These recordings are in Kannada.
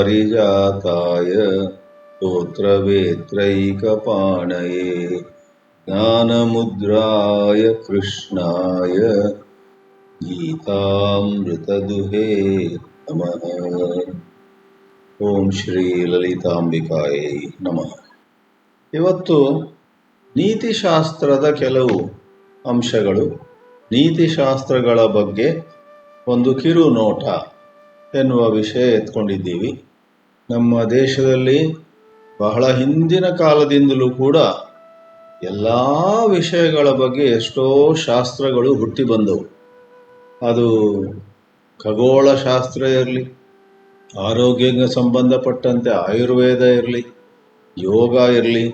ಪಾರಿಜಾತಾಯ ಸ್ತೋತ್ರವೇತ್ರೈಕಪಾಣಯೇ ಜ್ಞಾನಮುದ್ರಾಯ ಕೃಷ್ಣಾಯ ಗೀತಾಮೃತದುಹೇ ನಮಃ. ಓಂ ಶ್ರೀ ಲಲಿತಾಂಬಿಕಾಯೈ ನಮಃ. ಇವತ್ತು ನೀತಿಶಾಸ್ತ್ರದ ಕೆಲವು ಅಂಶಗಳು, ನೀತಿಶಾಸ್ತ್ರಗಳ ಬಗ್ಗೆ ಒಂದು ಕಿರು ನೋಟ ಎನ್ನುವ ವಿಷಯ ಎತ್ಕೊಂಡಿದ್ದೀವಿ. ನಮ್ಮ ದೇಶದಲ್ಲಿ ಬಹಳ ಹಿಂದಿನ ಕಾಲದಿಂದಲೂ ಕೂಡ ಎಲ್ಲ ವಿಷಯಗಳ ಬಗ್ಗೆ ಎಷ್ಟೋ ಶಾಸ್ತ್ರಗಳು ಹುಟ್ಟಿ ಬಂದವು. ಅದು ಖಗೋಳ ಶಾಸ್ತ್ರ ಇರಲಿ, ಆರೋಗ್ಯಕ್ಕೆ ಸಂಬಂಧಪಟ್ಟಂತೆ ಆಯುರ್ವೇದ ಇರಲಿ, ಯೋಗ ಇರಲಿ,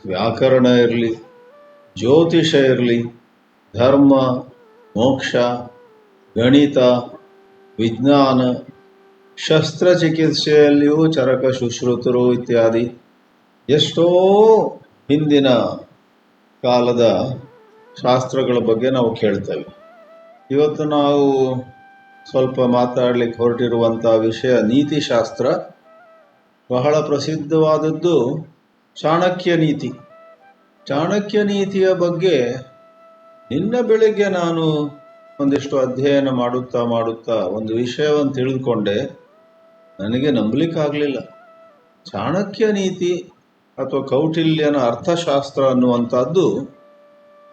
ವ್ಯಾಕರಣ ಇರಲಿ, ಜ್ಯೋತಿಷ ಇರಲಿ, ಧರ್ಮ, ಮೋಕ್ಷ, ಗಣಿತ, ವಿಜ್ಞಾನ, ಶಸ್ತ್ರಚಿಕಿತ್ಸೆಯಲ್ಲಿಯೂ ಚರಕ ಶುಶ್ರುತರು ಇತ್ಯಾದಿ ಎಷ್ಟೋ ಹಿಂದಿನ ಕಾಲದ ಶಾಸ್ತ್ರಗಳ ಬಗ್ಗೆ ನಾವು ಕೇಳ್ತೇವೆ. ಇವತ್ತು ನಾವು ಸ್ವಲ್ಪ ಮಾತಾಡಲಿಕ್ಕೆ ಹೊರಟಿರುವಂಥ ವಿಷಯ ನೀತಿಶಾಸ್ತ್ರ. ಬಹಳ ಪ್ರಸಿದ್ಧವಾದದ್ದು ಚಾಣಕ್ಯ ನೀತಿ. ಚಾಣಕ್ಯ ನೀತಿಯ ಬಗ್ಗೆ ನಿನ್ನೆ ಬೆಳಿಗ್ಗೆ ನಾನು ಒಂದಿಷ್ಟು ಅಧ್ಯಯನ ಮಾಡುತ್ತಾ ಒಂದು ವಿಷಯವನ್ನು ತಿಳಿದುಕೊಂಡೆ. ನನಗೆ ನಂಬಲಿಕ್ಕಾಗಲಿಲ್ಲ. ಚಾಣಕ್ಯ ನೀತಿ ಅಥವಾ ಕೌಟಿಲ್ಯನ ಅರ್ಥಶಾಸ್ತ್ರ ಅನ್ನುವಂಥದ್ದು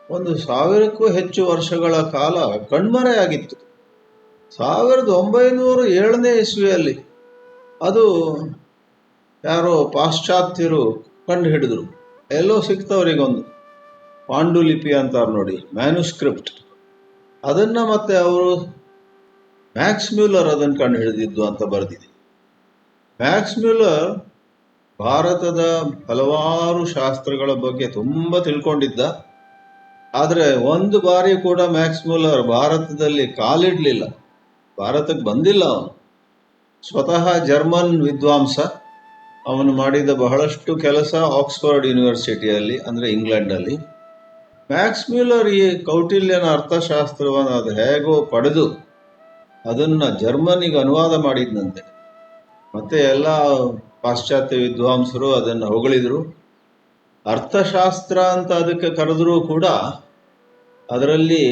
1000ಕ್ಕೂ ಹೆಚ್ಚು ವರ್ಷಗಳ ಕಾಲ ಕಣ್ಮರೆಯಾಗಿತ್ತು. 1907ನೇ ಇಸ್ವಿಯಲ್ಲಿ ಅದು ಯಾರೋ ಪಾಶ್ಚಾತ್ಯರು ಕಂಡು ಹಿಡಿದ್ರು. ಎಲ್ಲೋ ಸಿಕ್ತವರಿಗೊಂದು ಪಾಂಡುಲಿಪಿ ಅಂತಾರೆ ನೋಡಿ, ಮ್ಯಾನುಸ್ಕ್ರಿಪ್ಟ್. ಅದನ್ನು ಮತ್ತೆ ಅವರು ಮ್ಯಾಕ್ಸ್ ಮ್ಯೂಲರ್ ಅದನ್ನು ಕಂಡು ಹಿಡಿದಿದ್ದು ಅಂತ ಬರೆದಿದೆ. ಮ್ಯಾಕ್ಸ್ ಮ್ಯೂಲರ್ ಭಾರತದ ಹಲವಾರು ಶಾಸ್ತ್ರಗಳ ಬಗ್ಗೆ ತುಂಬ ತಿಳ್ಕೊಂಡಿದ್ದ. ಆದರೆ ಒಂದು ಬಾರಿ ಕೂಡ ಮ್ಯಾಕ್ಸ್ ಮ್ಯೂಲರ್ ಭಾರತದಲ್ಲಿ ಕಾಲಿಡಲಿಲ್ಲ, ಭಾರತಕ್ಕೆ ಬಂದಿಲ್ಲ. ಅವನು ಸ್ವತಃ ಜರ್ಮನ್ ವಿದ್ವಾಂಸ. ಅವನು ಮಾಡಿದ ಬಹಳಷ್ಟು ಕೆಲಸ ಆಕ್ಸ್ಫರ್ಡ್ ಯೂನಿವರ್ಸಿಟಿಯಲ್ಲಿ, ಅಂದರೆ ಇಂಗ್ಲೆಂಡಲ್ಲಿ. ಮ್ಯಾಕ್ಸ್ ಮ್ಯೂಲರ್ ಈ ಕೌಟಿಲ್ಯನ ಅರ್ಥಶಾಸ್ತ್ರವನ್ನು ಅದು ಹೇಗೋ ಪಡೆದು ಅದನ್ನು ಜರ್ಮನಿಗೆ ಅನುವಾದ ಮಾಡಿದ್ನಂತೆ. ಮತ್ತೆ ಎಲ್ಲ ಪಾಶ್ಚಾತ್ಯ ವಿದ್ವಾಂಸರು ಅದನ್ನು ಹೊಗಳಿದ್ರು. ಅರ್ಥಶಾಸ್ತ್ರ ಅಂತ ಅದಕ್ಕೆ ಕರೆದರೂ ಕೂಡ ಅದರಲ್ಲಿ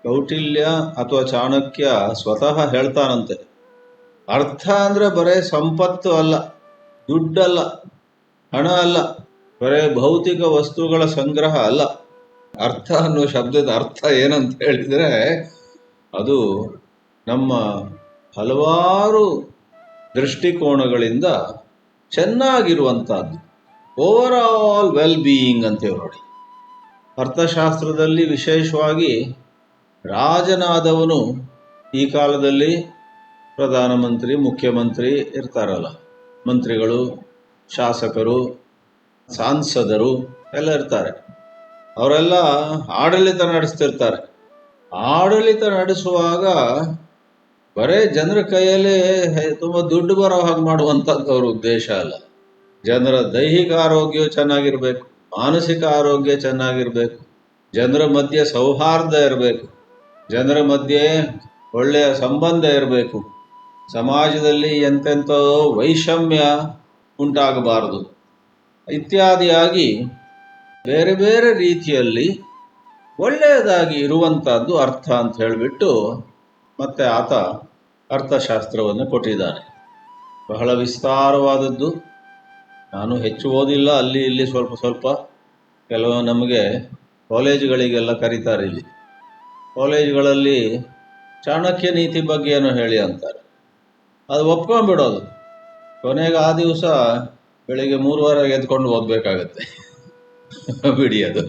ಕೌಟಿಲ್ಯ ಅಥವಾ ಚಾಣಕ್ಯ ಸ್ವತಃ ಹೇಳ್ತಾನಂತೆ, ಅರ್ಥ ಅಂದರೆ ಬರೇ ಸಂಪತ್ತು ಅಲ್ಲ, ದುಡ್ಡಲ್ಲ, ಹಣ ಅಲ್ಲ, ಬರೇ ಭೌತಿಕ ವಸ್ತುಗಳ ಸಂಗ್ರಹ ಅಲ್ಲ. ಅರ್ಥ ಅನ್ನೋ ಶಬ್ದದ ಅರ್ಥ ಏನಂತ ಹೇಳಿದರೆ ಅದು ನಮ್ಮ ಹಲವಾರು ದೃಷ್ಟಿಕೋನಗಳಿಂದ ಚೆನ್ನಾಗಿರುವಂಥದ್ದು, ಓವರ್ ಆಲ್ ವೆಲ್ ಬೀಯಿಂಗ್ ಅಂತೇಳಿ ನೋಡಿ. ಅರ್ಥಶಾಸ್ತ್ರದಲ್ಲಿ ವಿಶೇಷವಾಗಿ ರಾಜನಾದವನು, ಈ ಕಾಲದಲ್ಲಿ ಪ್ರಧಾನಮಂತ್ರಿ, ಮುಖ್ಯಮಂತ್ರಿ ಇರ್ತಾರಲ್ಲ, ಮಂತ್ರಿಗಳು, ಶಾಸಕರು, ಸಾಂಸದರು ಎಲ್ಲ ಇರ್ತಾರೆ. ಅವರೆಲ್ಲ ಆಡಳಿತ ನಡೆಸ್ತಿರ್ತಾರೆ. ಆಡಳಿತ ನಡೆಸುವಾಗ ಬರೇ ಜನರ ಕೈಯಲ್ಲಿ ತುಂಬ ದುಡ್ಡು ಬರೋ ಹಾಗೆ ಮಾಡುವಂಥದ್ದು ಅವ್ರ ಉದ್ದೇಶ ಅಲ್ಲ. ಜನರ ದೈಹಿಕ ಆರೋಗ್ಯ ಚೆನ್ನಾಗಿರ್ಬೇಕು, ಮಾನಸಿಕ ಆರೋಗ್ಯ ಚೆನ್ನಾಗಿರ್ಬೇಕು, ಜನರ ಮಧ್ಯೆ ಸೌಹಾರ್ದ ಇರಬೇಕು, ಜನರ ಮಧ್ಯೆ ಒಳ್ಳೆಯ ಸಂಬಂಧ ಇರಬೇಕು, ಸಮಾಜದಲ್ಲಿ ಎಂತೆಂಥೋ ವೈಷಮ್ಯ ಉಂಟಾಗಬಾರದು ಇತ್ಯಾದಿಯಾಗಿ ಬೇರೆ ಬೇರೆ ರೀತಿಯಲ್ಲಿ ಒಳ್ಳೆಯದಾಗಿ ಇರುವಂಥದ್ದು ಅರ್ಥ ಅಂತ ಹೇಳಿಬಿಟ್ಟು ಮತ್ತೆ ಆತ ಅರ್ಥಶಾಸ್ತ್ರವನ್ನು ಕೊಟ್ಟಿದ್ದಾನೆ. ಬಹಳ ವಿಸ್ತಾರವಾದದ್ದು. ನಾನು ಹೆಚ್ಚು ಓದಿಲ್ಲ, ಅಲ್ಲಿ ಇಲ್ಲಿ ಸ್ವಲ್ಪ ಸ್ವಲ್ಪ. ಕೆಲವು ನಮಗೆ ಕಾಲೇಜುಗಳಿಗೆಲ್ಲ ಕರೀತಾರೆ. ಇಲ್ಲಿ ಕಾಲೇಜುಗಳಲ್ಲಿ ಚಾಣಕ್ಯ ನೀತಿ ಬಗ್ಗೆ ಏನೋ ಹೇಳಿ ಅಂತಾರೆ. ಅದು ಒಪ್ಕೊಂಡ್ಬಿಡೋದು. ಕೊನೆಗೆ ಆ ದಿವಸ ಬೆಳಿಗ್ಗೆ 3:15 ಎದ್ಕೊಂಡು ಓದಬೇಕಾಗತ್ತೆ. ಬಿಡಿ, ಅದು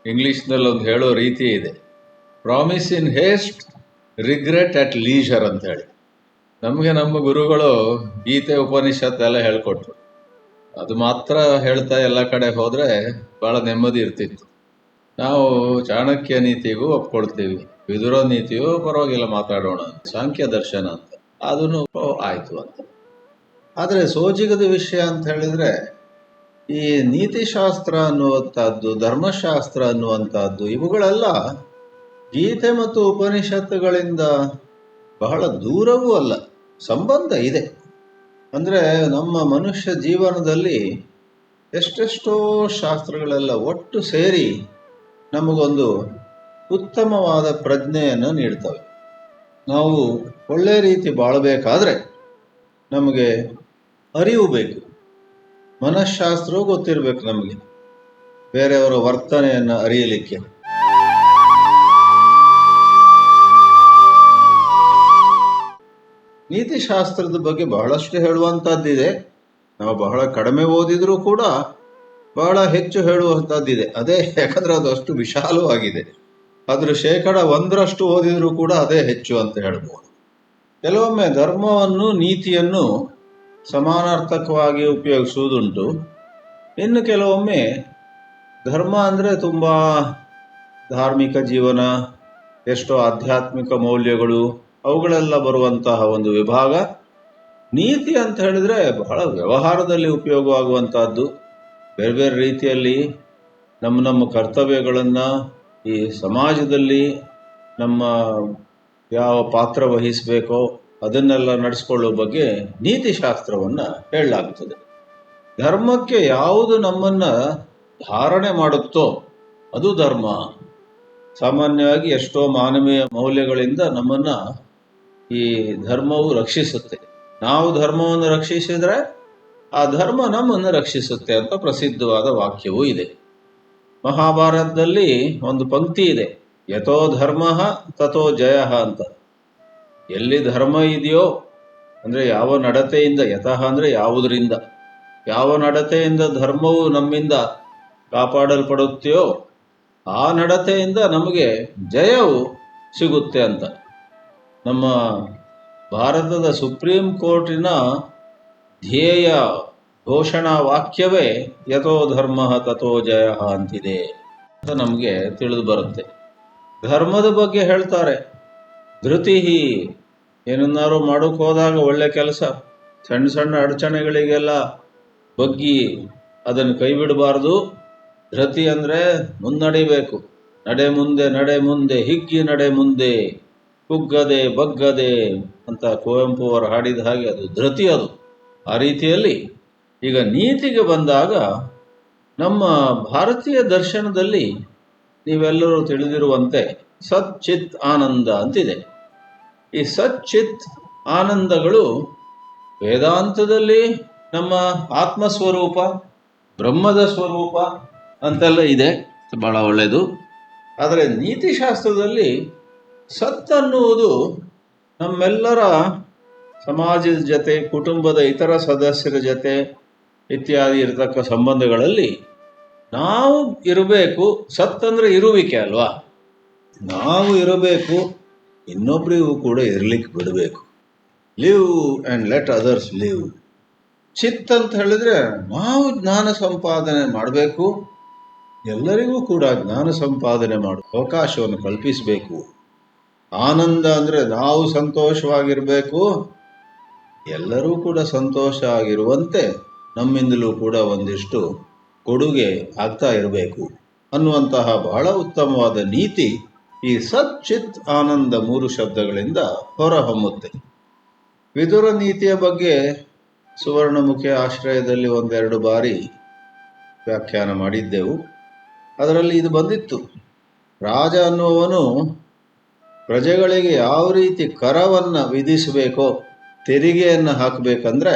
ಇಂಗ್ಲೀಷ್ನಲ್ಲಿ ಒಂದು ಹೇಳೋ ರೀತಿ ಇದೆ, promise in haste, regret at leisure ಅಂತ ಹೇಳಿ. ನಮಗೆ ನಮ್ಮ ಗುರುಗಳು ಗೀತೆ ಉಪನಿಷತ್ ಎಲ್ಲ ಹೇಳ್ಕೊಟ್ರು. ಅದು ಮಾತ್ರ ಹೇಳ್ತಾ ಎಲ್ಲ ಕಡೆ ಹೋದರೆ ಭಾಳ ನೆಮ್ಮದಿ ಇರ್ತಿತ್ತು. ನಾವು ಚಾಣಕ್ಯ ನೀತಿಗೂ ಒಪ್ಕೊಳ್ತೀವಿ, ವಿದುರ ನೀತಿಯೂ ಪರವಾಗಿಲ್ಲ ಮಾತಾಡೋಣ, ಸಾಂಖ್ಯ ದರ್ಶನ ಅಂತ ಅದನ್ನು ಆಯಿತು ಅಂತ. ಆದರೆ ಸೋಜಿಗದ ವಿಷಯ ಅಂತ ಹೇಳಿದರೆ ಈ ನೀತಿಶಾಸ್ತ್ರ ಅನ್ನುವಂಥದ್ದು, ಧರ್ಮಶಾಸ್ತ್ರ ಅನ್ನುವಂಥದ್ದು, ಇವುಗಳೆಲ್ಲ ಗೀತೆ ಮತ್ತು ಉಪನಿಷತ್ತುಗಳಿಂದ ಬಹಳ ದೂರವೂ ಅಲ್ಲ. ಸಂಬಂಧ ಇದೆ. ಅಂದರೆ ನಮ್ಮ ಮನುಷ್ಯ ಜೀವನದಲ್ಲಿ ಎಷ್ಟೆಷ್ಟೋ ಶಾಸ್ತ್ರಗಳೆಲ್ಲ ಒಟ್ಟು ಸೇರಿ ನಮಗೊಂದು ಉತ್ತಮವಾದ ಪ್ರಜ್ಞೆಯನ್ನು ನೀಡ್ತವೆ. ನಾವು ಒಳ್ಳೆ ರೀತಿ ಬಾಳಬೇಕಾದ್ರೆ ನಮಗೆ ಅರಿವು ಬೇಕು, ಮನಃಶಾಸ್ತ್ರವೂ ಗೊತ್ತಿರಬೇಕು ನಮಗೆ ಬೇರೆಯವರ ವರ್ತನೆಯನ್ನು ಅರಿಯಲಿಕ್ಕೆ. ನೀತಿಶಾಸ್ತ್ರದ ಬಗ್ಗೆ ಬಹಳಷ್ಟು ಹೇಳುವಂಥದ್ದಿದೆ. ನಾವು ಬಹಳ ಕಡಿಮೆ ಓದಿದರೂ ಕೂಡ ಬಹಳ ಹೆಚ್ಚು ಹೇಳುವಂಥದ್ದಿದೆ. ಅದೇ ಯಾಕಂದ್ರೆ ಅದು ಅಷ್ಟು ವಿಶಾಲವಾಗಿದೆ. ಅದ್ರ 1% ಓದಿದರೂ ಕೂಡ ಅದೇ ಹೆಚ್ಚು ಅಂತ ಹೇಳ್ಬೋದು. ಕೆಲವೊಮ್ಮೆ ಧರ್ಮವನ್ನು ನೀತಿಯನ್ನು ಸಮಾನಾರ್ಥಕವಾಗಿ ಉಪಯೋಗಿಸುವುದುಂಟು. ಇನ್ನು ಕೆಲವೊಮ್ಮೆ ಧರ್ಮ ಅಂದರೆ ತುಂಬ ಧಾರ್ಮಿಕ ಜೀವನ, ಎಷ್ಟೋ ಆಧ್ಯಾತ್ಮಿಕ ಮೌಲ್ಯಗಳು, ಅವುಗಳೆಲ್ಲ ಬರುವಂತಹ ಒಂದು ವಿಭಾಗ. ನೀತಿ ಅಂತ ಹೇಳಿದರೆ ಬಹಳ ವ್ಯವಹಾರದಲ್ಲಿ ಉಪಯೋಗವಾಗುವಂತಹದ್ದು. ಬೇರೆ ಬೇರೆ ರೀತಿಯಲ್ಲಿ ನಮ್ಮ ಕರ್ತವ್ಯಗಳನ್ನು ಈ ಸಮಾಜದಲ್ಲಿ ನಮ್ಮ ಯಾವ ಪಾತ್ರ ವಹಿಸಬೇಕೋ ಅದನ್ನೆಲ್ಲ ನಡೆಸ್ಕೊಳ್ಳೋ ಬಗ್ಗೆ ನೀತಿಶಾಸ್ತ್ರವನ್ನು ಹೇಳಲಾಗ್ತದೆ. ಧರ್ಮಕ್ಕೆ ಯಾವುದು ನಮ್ಮನ್ನು ಧಾರಣೆ ಮಾಡುತ್ತೋ ಅದು ಧರ್ಮ. ಸಾಮಾನ್ಯವಾಗಿ ಎಷ್ಟೋ ಮಾನವೀಯ ಮೌಲ್ಯಗಳಿಂದ ನಮ್ಮನ್ನು ಈ ಧರ್ಮವು ರಕ್ಷಿಸುತ್ತೆ. ನಾವು ಧರ್ಮವನ್ನು ರಕ್ಷಿಸಿದರೆ ಆ ಧರ್ಮ ನಮ್ಮನ್ನು ರಕ್ಷಿಸುತ್ತೆ ಅಂತ ಪ್ರಸಿದ್ಧವಾದ ವಾಕ್ಯವೂ ಇದೆ. ಮಹಾಭಾರತದಲ್ಲಿ ಒಂದು ಪಂಕ್ತಿ ಇದೆ, ಯಥೋ ಧರ್ಮ ತಥೋ ಜಯ ಅಂತ. ಎಲ್ಲಿ ಧರ್ಮ ಇದೆಯೋ ಅಂದರೆ ಯಾವ ನಡತೆಯಿಂದ, ಯತಃ ಅಂದರೆ ಯಾವುದರಿಂದ, ಯಾವ ನಡತೆಯಿಂದ ಧರ್ಮವು ನಮ್ಮಿಂದ ಕಾಪಾಡಲ್ಪಡುತ್ತೆಯೋ ಆ ನಡತೆಯಿಂದ ನಮಗೆ ಜಯವು ಸಿಗುತ್ತೆ ಅಂತ. ನಮ್ಮ ಭಾರತದ ಸುಪ್ರೀಂ ಕೋರ್ಟಿನ ಧ್ಯೇಯ ಘೋಷಣಾ ವಾಕ್ಯವೇ ಯಥೋ ಧರ್ಮ ತಥೋ ಜಯ ಅಂತಿದೆ ಅಂತ ನಮಗೆ ತಿಳಿದು ಬರುತ್ತೆ. ಧರ್ಮದ ಬಗ್ಗೆ ಹೇಳ್ತಾರೆ, ಧೃತಿ, ಏನನ್ನಾರು ಮಾಡೋಕೆ ಹೋದಾಗ ಒಳ್ಳೆ ಕೆಲಸ, ಸಣ್ಣ ಸಣ್ಣ ಅಡಚಣೆಗಳಿಗೆಲ್ಲ ಬಗ್ಗಿ ಅದನ್ನು ಕೈ ಬಿಡಬಾರ್ದು. ಧೃತಿ ಅಂದರೆ ಮುನ್ನಡಿಬೇಕು, ನಡೆ ಮುಂದೆ ಹಿಗ್ಗಿ ನಡೆ ಮುಂದೆ, ಕುಗ್ಗದೆ ಬಗ್ಗದೆ ಅಂತ ಕುವೆಂಪು ಅವರು ಹಾಡಿದ ಹಾಗೆ ಅದು ಧೃತಿ. ಅದು ಆ ರೀತಿಯಲ್ಲಿ ಈಗ ನೀತಿಗೆ ಬಂದಾಗ ನಮ್ಮ ಭಾರತೀಯ ದರ್ಶನದಲ್ಲಿ ನೀವೆಲ್ಲರೂ ತಿಳಿದಿರುವಂತೆ ಸಚ್ಚಿತ್ ಆನಂದ ಅಂತಿದೆ. ಈ ಸಚ್ಚಿತ್ ಆನಂದಗಳು ವೇದಾಂತದಲ್ಲಿ ನಮ್ಮ ಆತ್ಮಸ್ವರೂಪ, ಬ್ರಹ್ಮದ ಸ್ವರೂಪ ಅಂತೆಲ್ಲ ಇದೆ, ಬಹಳ ಒಳ್ಳೆಯದು. ಆದರೆ ನೀತಿಶಾಸ್ತ್ರದಲ್ಲಿ ಸತ್ ಅನ್ನುವುದು ನಮ್ಮೆಲ್ಲರ ಸಮಾಜದ ಜೊತೆ, ಕುಟುಂಬದ ಇತರ ಸದಸ್ಯರ ಜೊತೆ ಇತ್ಯಾದಿ ಇರತಕ್ಕ ಸಂಬಂಧಗಳಲ್ಲಿ ನಾವು ಇರಬೇಕು. ಸತ್ ಅಂದರೆ ಇರುವಿಕೆ ಅಲ್ವಾ? ನಾವು ಇರಬೇಕು, ಇನ್ನೊಬ್ಬರಿಗೂ ಕೂಡ ಇರಲಿಕ್ಕೆ ಬಿಡಬೇಕು. Live and let others live. ಚಿತ್ ಅಂತ ಹೇಳಿದ್ರೆ ನಾವು ಜ್ಞಾನ ಸಂಪಾದನೆ ಮಾಡಬೇಕು, ಎಲ್ಲರಿಗೂ ಕೂಡ ಜ್ಞಾನ ಸಂಪಾದನೆ ಮಾಡೋ ಅವಕಾಶವನ್ನು ಕಲ್ಪಿಸಬೇಕು. ಆನಂದ ಅಂದರೆ ನಾವು ಸಂತೋಷವಾಗಿರಬೇಕು, ಎಲ್ಲರೂ ಕೂಡ ಸಂತೋಷ ಆಗಿರುವಂತೆ ನಮ್ಮಿಂದಲೂ ಕೂಡ ಒಂದಿಷ್ಟು ಕೊಡುಗೆ ಆಗ್ತಾ ಇರಬೇಕು ಅನ್ನುವಂತಹ ಬಹಳ ಉತ್ತಮವಾದ ನೀತಿ ಈ ಸಚ್ಚಿತ್ ಆನಂದ 3 ಶಬ್ದಗಳಿಂದ ಹೊರಹೊಮ್ಮುತ್ತೆ. ವಿದುರ ನೀತಿಯ ಬಗ್ಗೆ ಸುವರ್ಣಮುಖಿ ಆಶ್ರಯದಲ್ಲಿ 1-2 ಬಾರಿ ವ್ಯಾಖ್ಯಾನ ಮಾಡಿದ್ದೆವು. ಅದರಲ್ಲಿ ಇದು ಬಂದಿತ್ತು, ರಾಜ ಅನ್ನುವವನು ಪ್ರಜೆಗಳಿಗೆ ಯಾವ ರೀತಿ ಕರವನ್ನು ವಿಧಿಸಬೇಕೋ, ತೆರಿಗೆಯನ್ನು ಹಾಕಬೇಕಂದ್ರೆ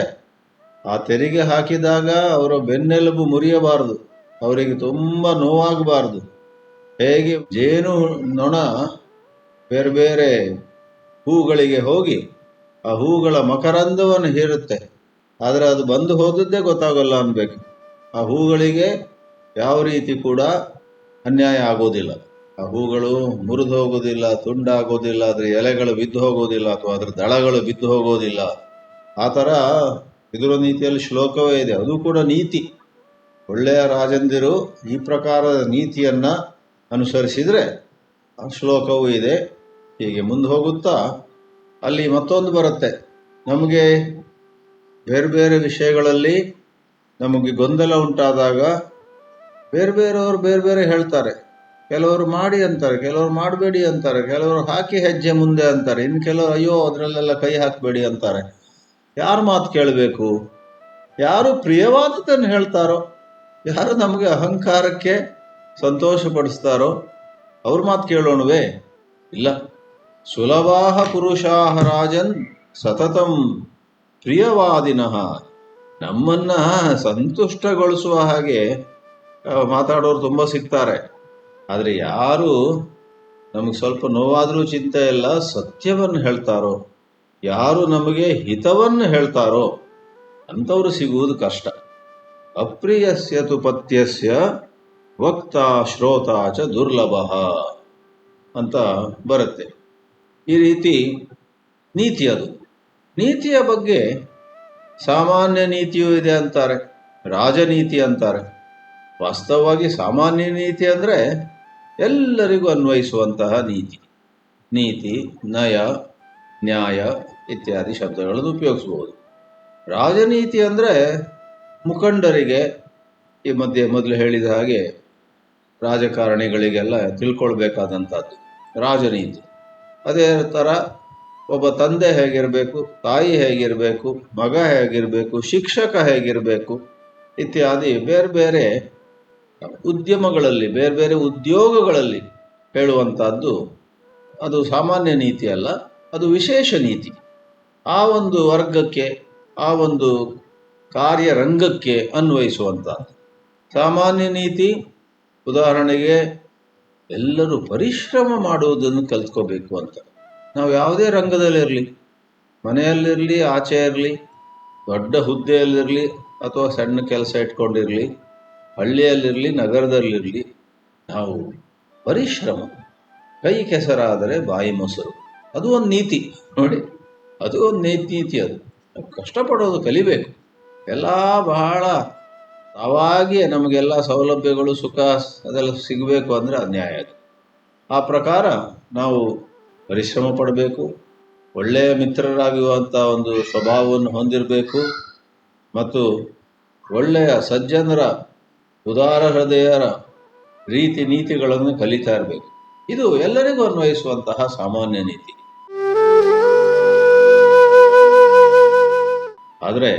ಆ ತೆರಿಗೆ ಹಾಕಿದಾಗ ಅವರ ಬೆನ್ನೆಲುಬು ಮುರಿಯಬಾರದು, ಅವರಿಗೆ ತುಂಬ ನೋವಾಗಬಾರ್ದು. ಹೇಗೆ ಜೇನು ನೊಣ ಬೇರೆ ಬೇರೆ ಹೂಗಳಿಗೆ ಹೋಗಿ ಆ ಹೂಗಳ ಮಕರಂದವನ್ನು ಹೀರುತ್ತೆ, ಆದರೆ ಅದು ಬಂದು ಹೋದದ್ದೇ ಗೊತ್ತಾಗಲ್ಲ ಅನ್ಬೇಕು. ಆ ಹೂಗಳಿಗೆ ಯಾವ ರೀತಿ ಕೂಡ ಅನ್ಯಾಯ ಆಗೋದಿಲ್ಲ, ಆ ಹೂಗಳು ಮುರಿದು ಹೋಗೋದಿಲ್ಲ, ತುಂಡಾಗೋದಿಲ್ಲ, ಅದರ ಎಲೆಗಳು ಬಿದ್ದು ಹೋಗೋದಿಲ್ಲ ಅಥವಾ ಅದರ ದಳಗಳು ಬಿದ್ದು ಹೋಗೋದಿಲ್ಲ. ಆ ಥರ ವಿದುರ ನೀತಿಯಲ್ಲಿ ಶ್ಲೋಕವೇ ಇದೆ, ಅದು ಕೂಡ ನೀತಿ. ಒಳ್ಳೆಯ ರಾಜಂದಿರು ಈ ಪ್ರಕಾರದ ನೀತಿಯನ್ನು ಅನುಸರಿಸಿದರೆ ಆ ಶ್ಲೋಕವೂ ಇದೆ. ಹೀಗೆ ಮುಂದೆ ಹೋಗುತ್ತಾ ಅಲ್ಲಿ ಮತ್ತೊಂದು ಬರುತ್ತೆ, ನಮಗೆ ಬೇರೆ ಬೇರೆ ವಿಷಯಗಳಲ್ಲಿ ನಮಗೆ ಗೊಂದಲ ಉಂಟಾದಾಗ ಬೇರೆ ಬೇರೆಯವರು ಬೇರೆ ಬೇರೆ ಹೇಳ್ತಾರೆ. ಕೆಲವರು ಮಾಡಿ ಅಂತಾರೆ, ಕೆಲವರು ಮಾಡಬೇಡಿ ಅಂತಾರೆ, ಕೆಲವರು ಹಾಕಿ ಹೆಜ್ಜೆ ಮುಂದೆ ಅಂತಾರೆ, ಇನ್ನು ಕೆಲವರು ಅಯ್ಯೋ ಅದರಲ್ಲೆಲ್ಲ ಕೈ ಹಾಕಬೇಡಿ ಅಂತಾರೆ. ಯಾರ ಮಾತು ಕೇಳಬೇಕು? ಯಾರು ಪ್ರಿಯವಾದದ್ದನ್ನು ಹೇಳ್ತಾರೋ, ಯಾರು ನಮಗೆ ಅಹಂಕಾರಕ್ಕೆ ಸಂತೋಷಪಡಿಸ್ತಾರೋ ಅವ್ರ ಮಾತು ಕೇಳೋಣವೇ? ಇಲ್ಲ. ಸುಲಭಾಹ ಪುರುಷಾಹ ರಾಜನ್ ಸತತಂ ಪ್ರಿಯವಾದಿನಃ. ನಮ್ಮನ್ನ ಸಂತುಷ್ಟಗೊಳಿಸುವ ಹಾಗೆ ಮಾತಾಡೋರು ತುಂಬ ಸಿಗ್ತಾರೆ. ಆದರೆ ಯಾರು ನಮಗೆ ಸ್ವಲ್ಪ ನೋವಾದರೂ ಚಿಂತೆ ಇಲ್ಲ, ಸತ್ಯವನ್ನು ಹೇಳ್ತಾರೋ, ಯಾರು ನಮಗೆ ಹಿತವನ್ನು ಹೇಳ್ತಾರೋ ಅಂಥವ್ರು ಸಿಗುವುದು ಕಷ್ಟ. ಅಪ್ರಿಯಸ್ಯ ತು ಪಥ್ಯಸ್ಯ ವಕ್ತಾ ಶ್ರೋತಾ ಚ ದುರ್ಲಭ ಅಂತ ಬರುತ್ತೆ. ಈ ರೀತಿ ನೀತಿ. ಅದು ನೀತಿಯ ಬಗ್ಗೆ ಸಾಮಾನ್ಯ ನೀತಿಯೂ ಇದೆ ಅಂತಾರೆ, ರಾಜನೀತಿ ಅಂತಾರೆ. ವಾಸ್ತವವಾಗಿ ಸಾಮಾನ್ಯ ನೀತಿ ಅಂದರೆ ಎಲ್ಲರಿಗೂ ಅನ್ವಯಿಸುವಂತಹ ನೀತಿ. ನೀತಿ, ನಯ, ನ್ಯಾಯ ಇತ್ಯಾದಿ ಶಬ್ದಗಳನ್ನು ಉಪಯೋಗಿಸಬಹುದು. ರಾಜನೀತಿ ಅಂದರೆ ಮುಖಂಡರಿಗೆ, ಈ ಮಧ್ಯೆ ಮೊದಲು ಹೇಳಿದ ಹಾಗೆ ರಾಜಕಾರಣಿಗಳಿಗೆಲ್ಲ ತಿಳ್ಕೊಳ್ಬೇಕಾದಂಥದ್ದು ರಾಜನೀತಿ. ಅದೇ ಥರ ಒಬ್ಬ ತಂದೆ ಹೇಗಿರಬೇಕು, ತಾಯಿ ಹೇಗಿರಬೇಕು, ಮಗ ಹೇಗಿರಬೇಕು, ಶಿಕ್ಷಕ ಹೇಗಿರಬೇಕು ಇತ್ಯಾದಿ ಬೇರೆ ಬೇರೆ ಉದ್ಯಮಗಳಲ್ಲಿ, ಬೇರೆ ಬೇರೆ ಉದ್ಯೋಗಗಳಲ್ಲಿ ಹೇಳುವಂಥದ್ದು ಅದು ಸಾಮಾನ್ಯ ನೀತಿ ಅಲ್ಲ, ಅದು ವಿಶೇಷ ನೀತಿ. ಆ ಒಂದು ವರ್ಗಕ್ಕೆ, ಆ ಒಂದು ಕಾರ್ಯರಂಗಕ್ಕೆ ಅನ್ವಯಿಸುವಂಥದ್ದು. ಸಾಮಾನ್ಯ ನೀತಿ ಉದಾಹರಣೆಗೆ ಎಲ್ಲರೂ ಪರಿಶ್ರಮ ಮಾಡುವುದನ್ನು ಕಲ್ತ್ಕೋಬೇಕು ಅಂತ. ನಾವು ಯಾವುದೇ ರಂಗದಲ್ಲಿರಲಿ, ಮನೆಯಲ್ಲಿರಲಿ, ಆಚೆ ಇರಲಿ, ದೊಡ್ಡ ಹುದ್ದೆಯಲ್ಲಿರಲಿ ಅಥವಾ ಸಣ್ಣ ಕೆಲಸ ಇಟ್ಕೊಂಡಿರಲಿ, ಹಳ್ಳಿಯಲ್ಲಿರಲಿ, ನಗರದಲ್ಲಿರಲಿ, ನಾವು ಪರಿಶ್ರಮ, ಕೈ ಕೆಸರಾದರೆ ಬಾಯಿ ಮೊಸರು, ಅದು ಒಂದು ನೀತಿ ನೋಡಿ. ಅದು ಒಂದು ನೀತಿ. ಅದು ಕಷ್ಟಪಡೋದು ಕಲಿಬೇಕು. ಎಲ್ಲ ಬಹಳ ತಾವಾಗಿಯೇ ನಮಗೆಲ್ಲ ಸೌಲಭ್ಯಗಳು, ಸುಖ ಅದೆಲ್ಲ ಸಿಗಬೇಕು ಅಂದರೆ ಅನ್ಯಾಯ. ಅದು ಆ ಪ್ರಕಾರ ನಾವು ಪರಿಶ್ರಮ ಪಡಬೇಕು, ಒಳ್ಳೆಯ ಮಿತ್ರರಾಗುವಂಥ ಒಂದು ಸ್ವಭಾವವನ್ನು ಹೊಂದಿರಬೇಕು ಮತ್ತು ಒಳ್ಳೆಯ ಸಜ್ಜನರ, ಉದಾರ ಹೃದಯರ ರೀತಿ ನೀತಿಗಳನ್ನು ಕಲಿತಾ ಇರಬೇಕು. ಇದು ಎಲ್ಲರಿಗೂ ಅನ್ವಯಿಸುವಂತಹ ಸಾಮಾನ್ಯ ನೀತಿ. ಆದರೆ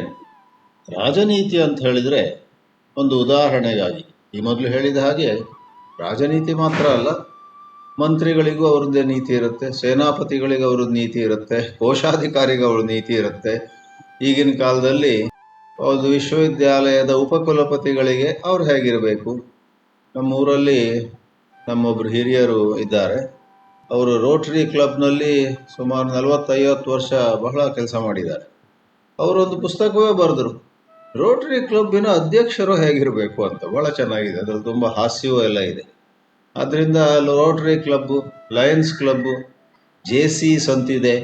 ರಾಜನೀತಿ ಅಂತ ಹೇಳಿದರೆ ಒಂದು ಉದಾಹರಣೆಗಾಗಿ, ಈ ಮೊದಲು ಹೇಳಿದ ಹಾಗೆ ರಾಜನೀತಿ ಮಾತ್ರ ಅಲ್ಲ, ಮಂತ್ರಿಗಳಿಗೂ ಅವ್ರದ್ದೇ ನೀತಿ ಇರುತ್ತೆ, ಸೇನಾಪತಿಗಳಿಗೆ ಅವ್ರದ್ದು ನೀತಿ ಇರುತ್ತೆ, ಕೋಶಾಧಿಕಾರಿಗೆ ಅವ್ರ ನೀತಿ ಇರುತ್ತೆ. ಈಗಿನ ಕಾಲದಲ್ಲಿ ಒಂದು ವಿಶ್ವವಿದ್ಯಾಲಯದ ಉಪಕುಲಪತಿಗಳಿಗೆ ಅವ್ರು ಹೇಗಿರಬೇಕು. ನಮ್ಮೂರಲ್ಲಿ ನಮ್ಮೊಬ್ಬರು ಹಿರಿಯರು ಇದ್ದಾರೆ. ಅವರು ರೋಟರಿ ಕ್ಲಬ್ನಲ್ಲಿ ಸುಮಾರು 40-50 ವರ್ಷ ಬಹಳ ಕೆಲಸ ಮಾಡಿದ್ದಾರೆ. ಅವರೊಂದು ಪುಸ್ತಕವೇ ಬರೆದರು, ರೋಟರಿ ಕ್ಲಬ್ಬಿನ ಅಧ್ಯಕ್ಷರು ಹೇಗಿರಬೇಕು ಅಂತ. ಭಾಳ ಚೆನ್ನಾಗಿದೆ, ಅದರಲ್ಲಿ ತುಂಬ ಹಾಸ್ಯವೂ ಎಲ್ಲ ಇದೆ. ಆದ್ದರಿಂದ Rotary club, Lions club, JCs ಅಂತಿದೆ,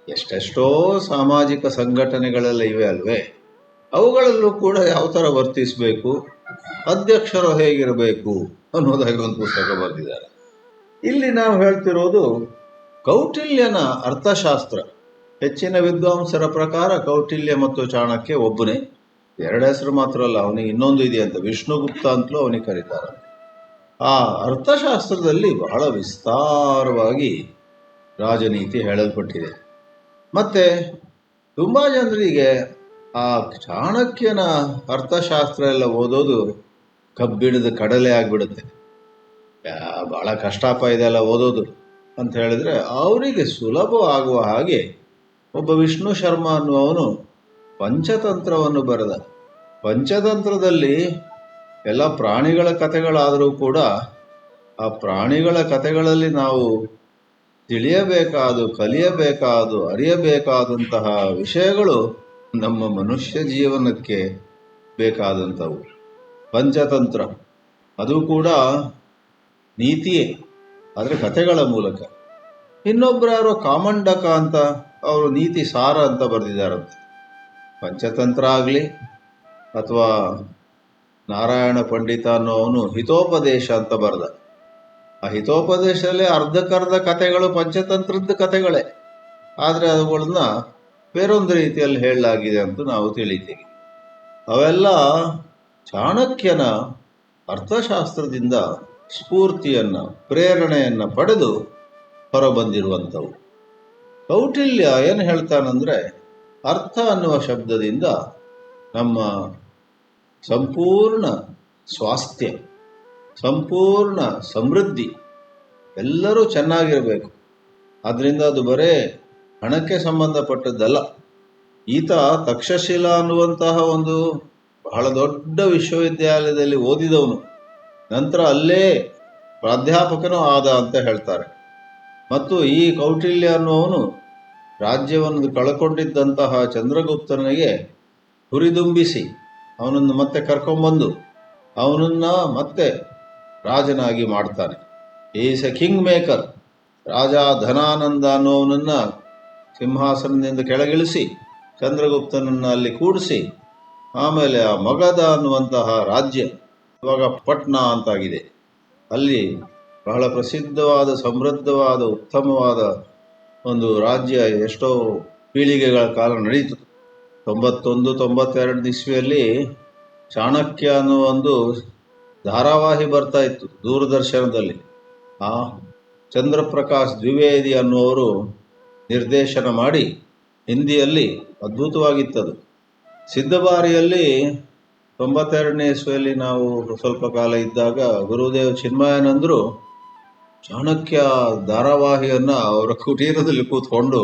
ಎಷ್ಟೆಷ್ಟೋ ಸಾಮಾಜಿಕ ಸಂಘಟನೆಗಳೆಲ್ಲ ಇವೆ ಅಲ್ವೇ. ಅವುಗಳಲ್ಲೂ ಕೂಡ ಯಾವ ಥರ ವರ್ತಿಸಬೇಕು, ಅಧ್ಯಕ್ಷರು ಹೇಗಿರಬೇಕು ಅನ್ನೋದಾಗಿ ಒಂದು ಪುಸ್ತಕ ಬರೆದಿದ್ದಾರೆ. ಇಲ್ಲಿ ನಾವು ಹೇಳ್ತಿರೋದು ಕೌಟಿಲ್ಯನ ಅರ್ಥಶಾಸ್ತ್ರ. ಹೆಚ್ಚಿನ ವಿದ್ವಾಂಸರ ಪ್ರಕಾರ ಕೌಟಿಲ್ಯ ಮತ್ತು ಚಾಣಕ್ಯ ಒಬ್ಬನೇ. 2 ಹೆಸರು ಮಾತ್ರ ಅಲ್ಲ, ಅವನಿಗೆ ಇನ್ನೊಂದು ಇದೆಯಂತ, ವಿಷ್ಣುಗುಪ್ತ ಅಂತಲೂ ಅವನಿಗೆ ಕರೀತಾರೆ. ಆ ಅರ್ಥಶಾಸ್ತ್ರದಲ್ಲಿ ಬಹಳ ವಿಸ್ತಾರವಾಗಿ ರಾಜನೀತಿ ಹೇಳಲ್ಪಟ್ಟಿದೆ. ಮತ್ತು ತುಂಬ ಜನರಿಗೆ ಆ ಚಾಣಕ್ಯನ ಅರ್ಥಶಾಸ್ತ್ರ ಎಲ್ಲ ಓದೋದು ಕಬ್ಬಿಣದ ಕಡಲೆ ಆಗಿಬಿಡುತ್ತೆ. ಭಾಳ ಕಷ್ಟಪ ಇದೆಲ್ಲ ಓದೋದು ಅಂತ ಹೇಳಿದರೆ ಅವರಿಗೆ ಸುಲಭ ಆಗುವ ಹಾಗೆ ಒಬ್ಬ ವಿಷ್ಣು ಶರ್ಮಾ ಅನ್ನುವವನು ಪಂಚತಂತ್ರವನ್ನು ಬರೆದ. ಪಂಚತಂತ್ರದಲ್ಲಿ ಎಲ್ಲ ಪ್ರಾಣಿಗಳ ಕಥೆಗಳಾದರೂ ಕೂಡ ಆ ಪ್ರಾಣಿಗಳ ಕಥೆಗಳಲ್ಲಿ ನಾವು ಕಲಿಯಬೇಕಾದ, ಅರಿಯಬೇಕಾದಂತಹ ವಿಷಯಗಳು ನಮ್ಮ ಮನುಷ್ಯ ಜೀವನಕ್ಕೆ ಬೇಕಾದಂಥವು. ಪಂಚತಂತ್ರ ಅದು ಕೂಡ ನೀತಿಯೇ, ಆದರೆ ಕಥೆಗಳ ಮೂಲಕ. ಇನ್ನೊಬ್ಬರು ಯಾರೋ ಕಾಮಂಡಕ ಅಂತ ಅವರು ನೀತಿ ಸಾರ ಅಂತ ಬರೆದಿದ್ದಾರಂತೆ. ಪಂಚತಂತ್ರ ಆಗಲಿ ಅಥವಾ ನಾರಾಯಣ ಪಂಡಿತ ಅನ್ನೋವನು ಹಿತೋಪದೇಶ ಅಂತ ಬರೆದ. ಆ ಹಿತೋಪದೇಶದಲ್ಲೇ ಅರ್ಧಕ್ಕರ್ಧ ಕಥೆಗಳು ಪಂಚತಂತ್ರದ ಕಥೆಗಳೇ, ಆದರೆ ಅವುಗಳನ್ನ ಬೇರೊಂದು ರೀತಿಯಲ್ಲಿ ಹೇಳಲಾಗಿದೆ ಅಂತ ನಾವು ತಿಳಿತೀವಿ. ಅವೆಲ್ಲ ಚಾಣಕ್ಯನ ಅರ್ಥಶಾಸ್ತ್ರದಿಂದ ಸ್ಫೂರ್ತಿಯನ್ನು, ಪ್ರೇರಣೆಯನ್ನು ಪಡೆದು ಹೊರಬಂದಿರುವಂಥವು. ಕೌಟಿಲ್ಯ ಏನು ಹೇಳ್ತಾನಂದರೆ, ಅರ್ಥ ಅನ್ನುವ ಶಬ್ದದಿಂದ ನಮ್ಮ ಸಂಪೂರ್ಣ ಸ್ವಾಸ್ಥ್ಯ, ಸಂಪೂರ್ಣ ಸಮೃದ್ಧಿ, ಎಲ್ಲರೂ ಚೆನ್ನಾಗಿರಬೇಕು. ಆದ್ದರಿಂದ ಅದು ಬರೇ ಹಣಕ್ಕೆ ಸಂಬಂಧಪಟ್ಟದ್ದಲ್ಲ. ಈತ ತಕ್ಷಶಿಲಾ ಅನ್ನುವಂತಹ ಒಂದು ಬಹಳ ದೊಡ್ಡ ವಿಶ್ವವಿದ್ಯಾಲಯದಲ್ಲಿ ಓದಿದವನು, ನಂತರ ಅಲ್ಲೇ ಪ್ರಾಧ್ಯಾಪಕನೂ ಆದ ಅಂತ ಹೇಳ್ತಾರೆ. ಮತ್ತು ಈ ಕೌಟಿಲ್ಯ ಅನ್ನುವನು ರಾಜ್ಯವನ್ನು ಕಳ್ಕೊಂಡಿದ್ದಂತಹ ಚಂದ್ರಗುಪ್ತನಿಗೆ ಹುರಿದುಂಬಿಸಿ ಅವನನ್ನು ಮತ್ತೆ ಕರ್ಕೊಂಬಂದು ಅವನನ್ನು ಮತ್ತೆ ರಾಜನಾಗಿ ಮಾಡ್ತಾನೆ. Is a king maker. ರಾಜ ಧನಾನಂದ ಅನ್ನುವನನ್ನು ಸಿಂಹಾಸನದಿಂದ ಕೆಳಗಿಳಿಸಿ ಚಂದ್ರಗುಪ್ತನನ್ನು ಅಲ್ಲಿ ಕೂಡಿಸಿ ಆಮೇಲೆ ಆ ಮಗಧ ಅನ್ನುವಂತಹ ರಾಜ್ಯ ಇವಾಗ ಪಟ್ನಾ ಅಂತಾಗಿದೆ. ಅಲ್ಲಿ ಬಹಳ ಪ್ರಸಿದ್ಧವಾದ, ಸಮೃದ್ಧವಾದ, ಉತ್ತಮವಾದ ಒಂದು ರಾಜ್ಯ ಎಷ್ಟೋ ಪೀಳಿಗೆಗಳ ಕಾಲ ನಡೀತು. 91-92 ಇಸ್ವಿಯಲ್ಲಿ ಚಾಣಕ್ಯ ಅನ್ನುವ ಒಂದು ಧಾರಾವಾಹಿ ಬರ್ತಾ ಇತ್ತು ದೂರದರ್ಶನದಲ್ಲಿ. ಆ ಚಂದ್ರಪ್ರಕಾಶ್ ದ್ವಿವೇದಿ ಅನ್ನುವರು ನಿರ್ದೇಶನ ಮಾಡಿ ಹಿಂದಿಯಲ್ಲಿ ಅದ್ಭುತವಾಗಿತ್ತದು. ಸಿದ್ಧಬಾರಿಯಲ್ಲಿ 92ನೇ ಇಸ್ವಿಯಲ್ಲಿ ನಾವು ಸ್ವಲ್ಪ ಕಾಲ ಇದ್ದಾಗ ಗುರುದೇವ್ ಚಿನ್ಮಯಾನಂದರು ಚಾಣಕ್ಯ ಧಾರಾವಾಹಿಯನ್ನು ಅವರ ಕುಟೀರದಲ್ಲಿ ಕೂತ್ಕೊಂಡು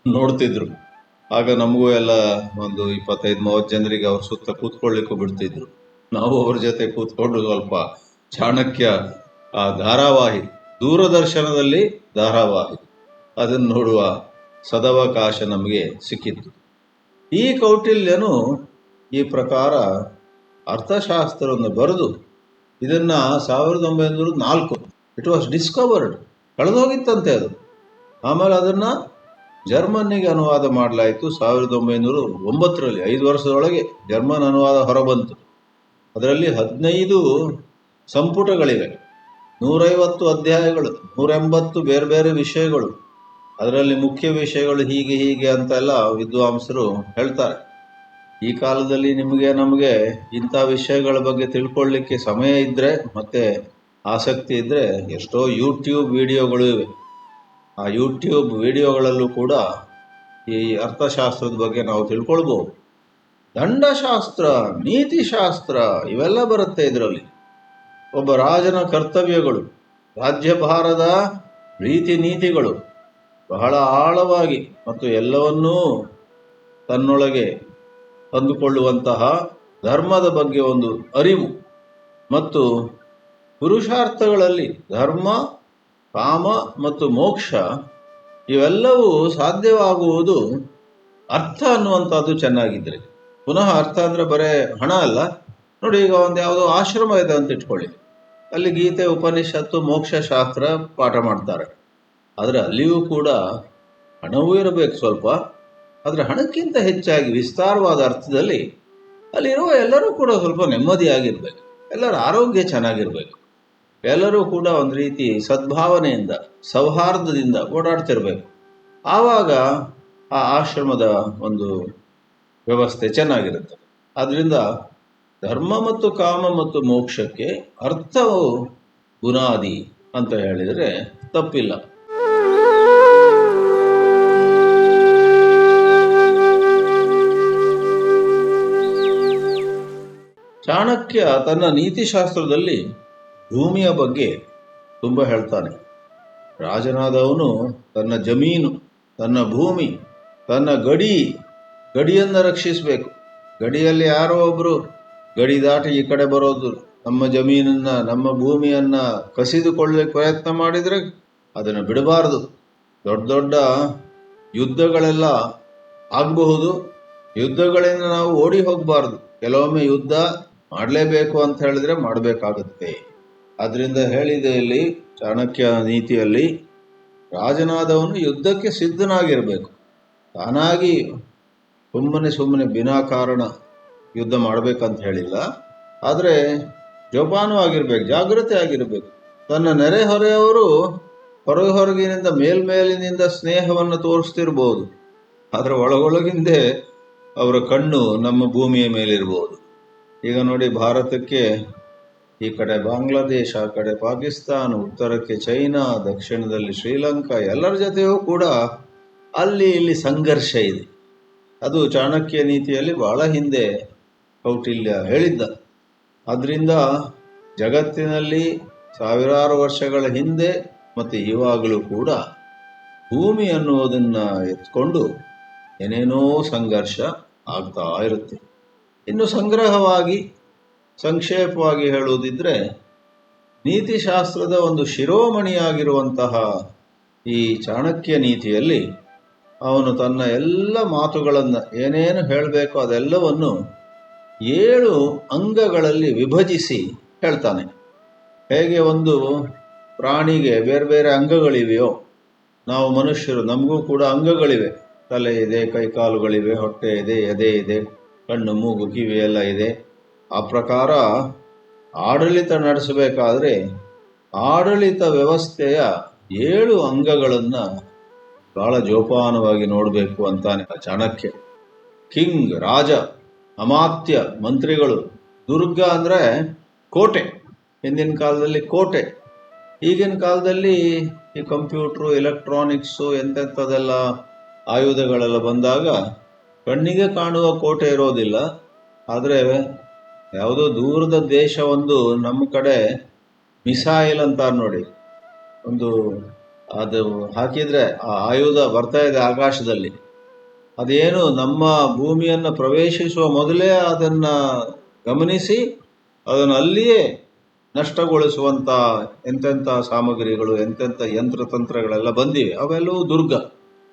ನೋಡ್ತಿದ್ರು. ಆಗ ನಮಗೂ ಎಲ್ಲ ಒಂದು 25-30 ಜನರಿಗೆ ಅವ್ರ ಸುತ್ತ ಕೂತ್ಕೊಳ್ಳಿಕ್ಕೂ ಬಿಡ್ತಿದ್ರು. ನಾವು ಅವ್ರ ಜೊತೆ ಕೂತ್ಕೊಂಡು ಸ್ವಲ್ಪ ಚಾಣಕ್ಯ ಆ ಧಾರಾವಾಹಿ, ದೂರದರ್ಶನದಲ್ಲಿ ಧಾರಾವಾಹಿ, ಅದನ್ನು ನೋಡುವ ಸದವಕಾಶ ನಮಗೆ ಸಿಕ್ಕಿತ್ತು. ಈ ಕೌಟಿಲ್ಯನು ಈ ಪ್ರಕಾರ ಅರ್ಥಶಾಸ್ತ್ರವನ್ನು ಬರೆದು ಇದನ್ನು 1904 ಇಟ್ ವಾಸ್ ಡಿಸ್ಕವರ್ಡ್, ಕಳೆದೋಗಿತ್ತಂತೆ ಅದು. ಆಮೇಲೆ ಅದನ್ನು ಜರ್ಮನ್ನಿಗೆ ಅನುವಾದ ಮಾಡಲಾಯಿತು 1909ರಲ್ಲಿ. 5 ವರ್ಷದೊಳಗೆ ಜರ್ಮನ್ ಅನುವಾದ ಹೊರಬಂತು. ಅದರಲ್ಲಿ 15 ಸಂಪುಟಗಳಿವೆ, 150 ಅಧ್ಯಾಯಗಳು, 180 ಬೇರೆ ಬೇರೆ ವಿಷಯಗಳು. ಅದರಲ್ಲಿ ಮುಖ್ಯ ವಿಷಯಗಳು ಹೀಗೆ ಹೀಗೆ ಅಂತೆಲ್ಲ ವಿದ್ವಾಂಸರು ಹೇಳ್ತಾರೆ. ಈ ಕಾಲದಲ್ಲಿ ನಮಗೆ ಇಂಥ ವಿಷಯಗಳ ಬಗ್ಗೆ ತಿಳ್ಕೊಳ್ಳಿಕ್ಕೆ ಸಮಯ ಇದ್ದರೆ ಮತ್ತು ಆಸಕ್ತಿ ಇದ್ದರೆ ಎಷ್ಟೋ ಯೂಟ್ಯೂಬ್ ವಿಡಿಯೋಗಳು ಇವೆ. ಆ ಯೂಟ್ಯೂಬ್ ವಿಡಿಯೋಗಳಲ್ಲೂ ಕೂಡ ಈ ಅರ್ಥಶಾಸ್ತ್ರದ ಬಗ್ಗೆ ನಾವು ತಿಳ್ಕೊಳ್ಬೋದು. ದಂಡಶಾಸ್ತ್ರ, ನೀತಿಶಾಸ್ತ್ರ ಇವೆಲ್ಲ ಬರುತ್ತೆ ಇದರಲ್ಲಿ. ಒಬ್ಬ ರಾಜನ ಕರ್ತವ್ಯಗಳು, ರಾಜ್ಯಭಾರದ ರೀತಿ ನೀತಿಗಳು ಬಹಳ ಆಳವಾಗಿ ಮತ್ತು ಎಲ್ಲವನ್ನೂ ತನ್ನೊಳಗೆ ತಂದುಕೊಳ್ಳುವಂತಹ ಧರ್ಮದ ಬಗ್ಗೆ ಒಂದು ಅರಿವು ಮತ್ತು ಪುರುಷಾರ್ಥಗಳಲ್ಲಿ ಧರ್ಮ, ಕಾಮ ಮತ್ತು ಮೋಕ್ಷ ಇವೆಲ್ಲವೂ ಸಾಧ್ಯವಾಗುವುದು ಅರ್ಥ ಅನ್ನುವಂಥದ್ದು ಚೆನ್ನಾಗಿದ್ದರೆ. ಪುನಃ ಅರ್ಥ ಅಂದರೆ ಬರೇ ಹಣ ಅಲ್ಲ. ನೋಡಿ, ಈಗ ಒಂದು ಯಾವುದೋ ಆಶ್ರಮ ಇದೆ ಅಂತ ಇಟ್ಕೊಳ್ಳಿ, ಅಲ್ಲಿ ಗೀತೆ, ಉಪನಿಷತ್ತು, ಮೋಕ್ಷಶಾಸ್ತ್ರ ಪಾಠ ಮಾಡ್ತಾರೆ. ಆದರೆ ಅಲ್ಲಿಯೂ ಕೂಡ ಹಣವೂ ಇರಬೇಕು ಸ್ವಲ್ಪ. ಆದರೆ ಹಣಕ್ಕಿಂತ ಹೆಚ್ಚಾಗಿ ವಿಸ್ತಾರವಾದ ಅರ್ಥದಲ್ಲಿ ಅಲ್ಲಿರುವ ಎಲ್ಲರೂ ಕೂಡ ಸ್ವಲ್ಪ ನೆಮ್ಮದಿಯಾಗಿರ್ಬೇಕು, ಎಲ್ಲರ ಆರೋಗ್ಯ ಚೆನ್ನಾಗಿರ್ಬೇಕು, ಎಲ್ಲರೂ ಕೂಡ ಒಂದು ರೀತಿ ಸದ್ಭಾವನೆಯಿಂದ, ಸೌಹಾರ್ದದಿಂದ ಓಡಾಡ್ತಿರ್ಬೇಕು. ಆವಾಗ ಆ ಆಶ್ರಮದ ಒಂದು ವ್ಯವಸ್ಥೆ ಚೆನ್ನಾಗಿರುತ್ತೆ. ಆದ್ದರಿಂದ ಧರ್ಮ ಮತ್ತು ಕಾಮ ಮತ್ತು ಮೋಕ್ಷಕ್ಕೆ ಅರ್ಥವು ಬುನಾದಿ ಅಂತ ಹೇಳಿದರೆ ತಪ್ಪಿಲ್ಲ. ಚಾಣಕ್ಯ ತನ್ನ ನೀತಿಶಾಸ್ತ್ರದಲ್ಲಿ ಭೂಮಿಯ ಬಗ್ಗೆ ತುಂಬ ಹೇಳ್ತಾನೆ. ರಾಜನಾದವನು ತನ್ನ ಜಮೀನು, ತನ್ನ ಭೂಮಿ, ತನ್ನ ಗಡಿಯನ್ನು ರಕ್ಷಿಸಬೇಕು. ಗಡಿಯಲ್ಲಿ ಯಾರೋ ಒಬ್ಬರು ಗಡಿ ದಾಟಿ ಈ ಕಡೆ ಬರೋದು, ನಮ್ಮ ಜಮೀನನ್ನು, ನಮ್ಮ ಭೂಮಿಯನ್ನು ಕಸಿದುಕೊಳ್ಳಲಿಕ್ಕೆ ಪ್ರಯತ್ನ ಮಾಡಿದರೆ ಅದನ್ನು ಬಿಡಬಾರ್ದು. ದೊಡ್ಡ ದೊಡ್ಡ ಯುದ್ಧಗಳೆಲ್ಲ ಆಗಬಹುದು, ಯುದ್ಧಗಳಿಂದ ನಾವು ಓಡಿ ಹೋಗಬಾರ್ದು. ಕೆಲವೊಮ್ಮೆ ಯುದ್ಧ ಮಾಡಲೇಬೇಕು ಅಂತ ಹೇಳಿದ್ರೆ ಮಾಡಬೇಕಾಗುತ್ತೆ. ಅದರಿಂದ ಹೇಳಿದೆ ಇಲ್ಲಿ ಚಾಣಕ್ಯ ನೀತಿಯಲ್ಲಿ, ರಾಜನಾದವನು ಯುದ್ಧಕ್ಕೆ ಸಿದ್ಧನಾಗಿರಬೇಕು. ತಾನಾಗಿ ಸುಮ್ಮನೆ ವಿನಾಕಾರಣ ಯುದ್ಧ ಮಾಡಬೇಕಂತ ಹೇಳಿಲ್ಲ, ಆದರೆ ಜೋಪಾನವಾಗಿರ್ಬೇಕು, ಜಾಗೃತಿ ಆಗಿರಬೇಕು. ತನ್ನ ನೆರೆಹೊರೆಯವರು ಹೊರಗಿನಿಂದ ಮೇಲ್ಮೇಲಿನಿಂದ ಸ್ನೇಹವನ್ನು ತೋರಿಸ್ತಿರ್ಬೋದು, ಆದರೆ ಒಳಗೊಳಗಿಂದೇ ಅವರ ಕಣ್ಣು ನಮ್ಮ ಭೂಮಿಯ ಮೇಲಿರ್ಬೋದು. ಈಗ ನೋಡಿ, ಭಾರತಕ್ಕೆ ಈ ಕಡೆ ಬಾಂಗ್ಲಾದೇಶ, ಆ ಕಡೆ ಪಾಕಿಸ್ತಾನ, ಉತ್ತರಕ್ಕೆ ಚೈನಾ, ದಕ್ಷಿಣದಲ್ಲಿ ಶ್ರೀಲಂಕಾ, ಎಲ್ಲರ ಜೊತೆಯೂ ಕೂಡ ಅಲ್ಲಿ ಇಲ್ಲಿ ಸಂಘರ್ಷ ಇದೆ. ಅದು ಚಾಣಕ್ಯ ನೀತಿಯಲ್ಲಿ ಬಹಳ ಹಿಂದೆ ಕೌಟಿಲ್ಯ ಹೇಳಿದ್ದ. ಅದರಿಂದ ಜಗತ್ತಿನಲ್ಲಿ ಸಾವಿರಾರು ವರ್ಷಗಳ ಹಿಂದೆ ಮತ್ತು ಇವಾಗಲೂ ಕೂಡ ಭೂಮಿ ಅನ್ನುವುದನ್ನು ಎತ್ಕೊಂಡು ಏನೇನೋ ಸಂಘರ್ಷ ಆಗ್ತಾ ಇರುತ್ತೆ. ಇನ್ನು ಸಂಗ್ರಹವಾಗಿ ಸಂಕ್ಷೇಪವಾಗಿ ಹೇಳುವುದಿದ್ರೆ, ನೀತಿಶಾಸ್ತ್ರದ ಒಂದು ಶಿರೋಮಣಿಯಾಗಿರುವಂತಹ ಈ ಚಾಣಕ್ಯ ನೀತಿಯಲ್ಲಿ ಅವನು ತನ್ನ ಎಲ್ಲ ಮಾತುಗಳನ್ನು ಏನೇನು ಹೇಳಬೇಕೋ ಅದೆಲ್ಲವನ್ನು 7 ಅಂಗಗಳಲ್ಲಿ ವಿಭಜಿಸಿ ಹೇಳ್ತಾನೆ. ಹೇಗೆ ಒಂದು ಪ್ರಾಣಿಗೆ ಬೇರೆ ಬೇರೆ ಅಂಗಗಳಿವೆಯೋ, ನಾವು ಮನುಷ್ಯರು ನಮಗೂ ಕೂಡ ಅಂಗಗಳಿವೆ. ತಲೆ ಇದೆ, ಕೈಕಾಲುಗಳಿವೆ, ಹೊಟ್ಟೆ ಇದೆ, ಎದೆ ಇದೆ, ಕಣ್ಣು ಮೂಗು ಕಿವಿ ಎಲ್ಲ ಇದೆ. ಆ ಪ್ರಕಾರ ಆಡಳಿತ ನಡೆಸಬೇಕಾದ್ರೆ ಆಡಳಿತ ವ್ಯವಸ್ಥೆಯ 7 ಅಂಗಗಳನ್ನು ಬಹಳ ಜೋಪಾನವಾಗಿ ನೋಡಬೇಕು ಅಂತಾನೆ ಚಾಣಕ್ಯ. ಕಿಂಗ್, ರಾಜ, ಅಮಾತ್ಯ, ಮಂತ್ರಿಗಳು. ದುರ್ಗ ಅಂದರೆ ಕೋಟೆ. ಹಿಂದಿನ ಕಾಲದಲ್ಲಿ ಕೋಟೆ. ಈಗಿನ ಕಾಲದಲ್ಲಿ ಈ ಕಂಪ್ಯೂಟ್ರು, ಎಲೆಕ್ಟ್ರಾನಿಕ್ಸು, ಎಂತೆಂಥದ್ದೆಲ್ಲ ಆಯುಧಗಳೆಲ್ಲ ಬಂದಾಗ ಕಣ್ಣಿಗೆ ಕಾಣುವ ಕೋಟೆ ಇರೋದಿಲ್ಲ. ಆದರೆ ಯಾವುದೋ ದೂರದ ದೇಶ ಒಂದು ನಮ್ಮ ಕಡೆ ಮಿಸೈಲ್ ಅಂತಾರೆ ನೋಡಿ, ಒಂದು ಅದು ಹಾಕಿದರೆ ಆ ಆಯುಧ ಬರ್ತಾ ಇದೆ ಆಕಾಶದಲ್ಲಿ, ಅದೇನು ನಮ್ಮ ಭೂಮಿಯನ್ನು ಪ್ರವೇಶಿಸುವ ಮೊದಲೇ ಅದನ್ನು ಗಮನಿಸಿ ಅದನ್ನು ಅಲ್ಲಿಯೇ ನಷ್ಟಗೊಳಿಸುವಂಥ ಎಂತೆಂಥ ಸಾಮಗ್ರಿಗಳು, ಎಂತೆಂಥ ಯಂತ್ರತಂತ್ರಗಳೆಲ್ಲ ಬಂದಿವೆ. ಅವೆಲ್ಲವೂ ದುರ್ಗ.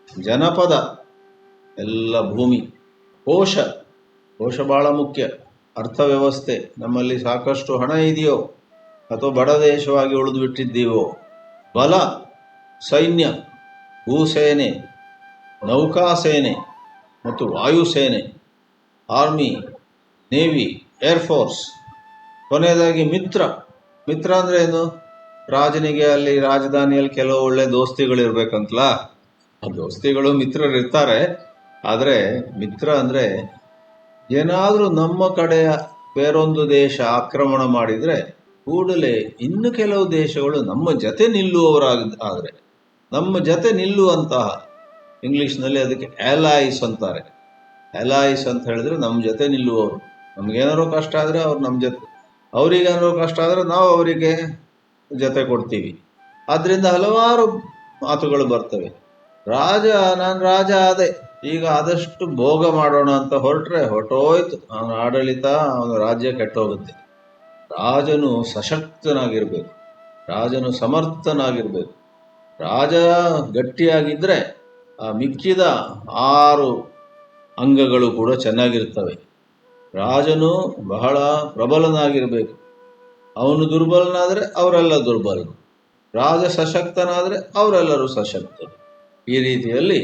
ಜನಪದ ಎಲ್ಲ ಭೂಮಿ. ಕೋಶ ಭಾಳ ಮುಖ್ಯ. ಅರ್ಥವ್ಯವಸ್ಥೆ, ನಮ್ಮಲ್ಲಿ ಸಾಕಷ್ಟು ಹಣ ಇದೆಯೋ ಅಥವಾ ಬಡ ದೇಶವಾಗಿ ಉಳಿದು ಬಿಟ್ಟಿದ್ದೀವೋ. ಬಲ, ಸೈನ್ಯ, ಭೂಸೇನೆ, ನೌಕಾಸೇನೆ ಮತ್ತು ವಾಯುಸೇನೆ, ಆರ್ಮಿ, ನೇವಿ, ಏರ್ಫೋರ್ಸ್. ಕೊನೆಯದಾಗಿ ಮಿತ್ರ. ಮಿತ್ರ ಅಂದರೆ ಏನು? ರಾಜನಿಗೆ ಅಲ್ಲಿ ರಾಜಧಾನಿಯಲ್ಲಿ ಕೆಲವು ಒಳ್ಳೆ ದೋಸ್ತಿಗಳಿರ್ಬೇಕಂತಲ. ಆ ದೋಸ್ತಿಗಳು ಮಿತ್ರರು ಇರ್ತಾರೆ. ಆದರೆ ಮಿತ್ರ ಅಂದರೆ ಏನಾದರೂ ನಮ್ಮ ಕಡೆಯ ಬೇರೊಂದು ದೇಶ ಆಕ್ರಮಣ ಮಾಡಿದರೆ ಕೂಡಲೇ ಇನ್ನು ಕೆಲವು ದೇಶಗಳು ನಮ್ಮ ಜೊತೆ ನಿಲ್ಲುವವರಾದರೆ, ನಮ್ಮ ಜೊತೆ ನಿಲ್ಲುವಂತಹ, ಇಂಗ್ಲೀಷ್ನಲ್ಲಿ ಅದಕ್ಕೆ ಅಲೈಸ್ ಅಂತಾರೆ. ಅಲೈಸ್ ಅಂತ ಹೇಳಿದ್ರೆ ನಮ್ಮ ಜೊತೆ ನಿಲ್ಲುವವರು. ನಮಗೇನಾದ್ರು ಕಷ್ಟ ಆದರೆ ಅವ್ರು ನಮ್ಮ ಜೊತೆ, ಅವರಿಗೇನಾದ್ರು ಕಷ್ಟ ಆದರೆ ನಾವು ಅವರಿಗೆ ಜೊತೆ ಕೊಡ್ತೀವಿ. ಆದ್ದರಿಂದ ಹಲವಾರು ಮಾತುಗಳು ಬರ್ತವೆ. ನಾನು ರಾಜ ಆದೆ, ಈಗ ಆದಷ್ಟು ಭೋಗ ಮಾಡೋಣ ಅಂತ ಹೊರಟ್ರೆ ಹೊರಟೋಯ್ತು. ಅವನ ಆಡಳಿತ, ಅವನ ರಾಜ್ಯ ಕೆಟ್ಟೋಗುತ್ತೆ. ರಾಜನು ಸಶಕ್ತನಾಗಿರ್ಬೇಕು, ರಾಜನು ಸಮರ್ಥನಾಗಿರ್ಬೇಕು. ರಾಜ ಗಟ್ಟಿಯಾಗಿದ್ದರೆ ಆ ಮಿಕ್ಕಿದ 6 ಅಂಗಗಳು ಕೂಡ ಚೆನ್ನಾಗಿರ್ತವೆ. ರಾಜನು ಬಹಳ ಪ್ರಬಲನಾಗಿರಬೇಕು. ಅವನು ದುರ್ಬಲನಾದರೆ ಅವರೆಲ್ಲ ದುರ್ಬಲರು. ರಾಜ ಸಶಕ್ತನಾದರೆ ಅವರೆಲ್ಲರೂ ಸಶಕ್ತರು. ಈ ರೀತಿಯಲ್ಲಿ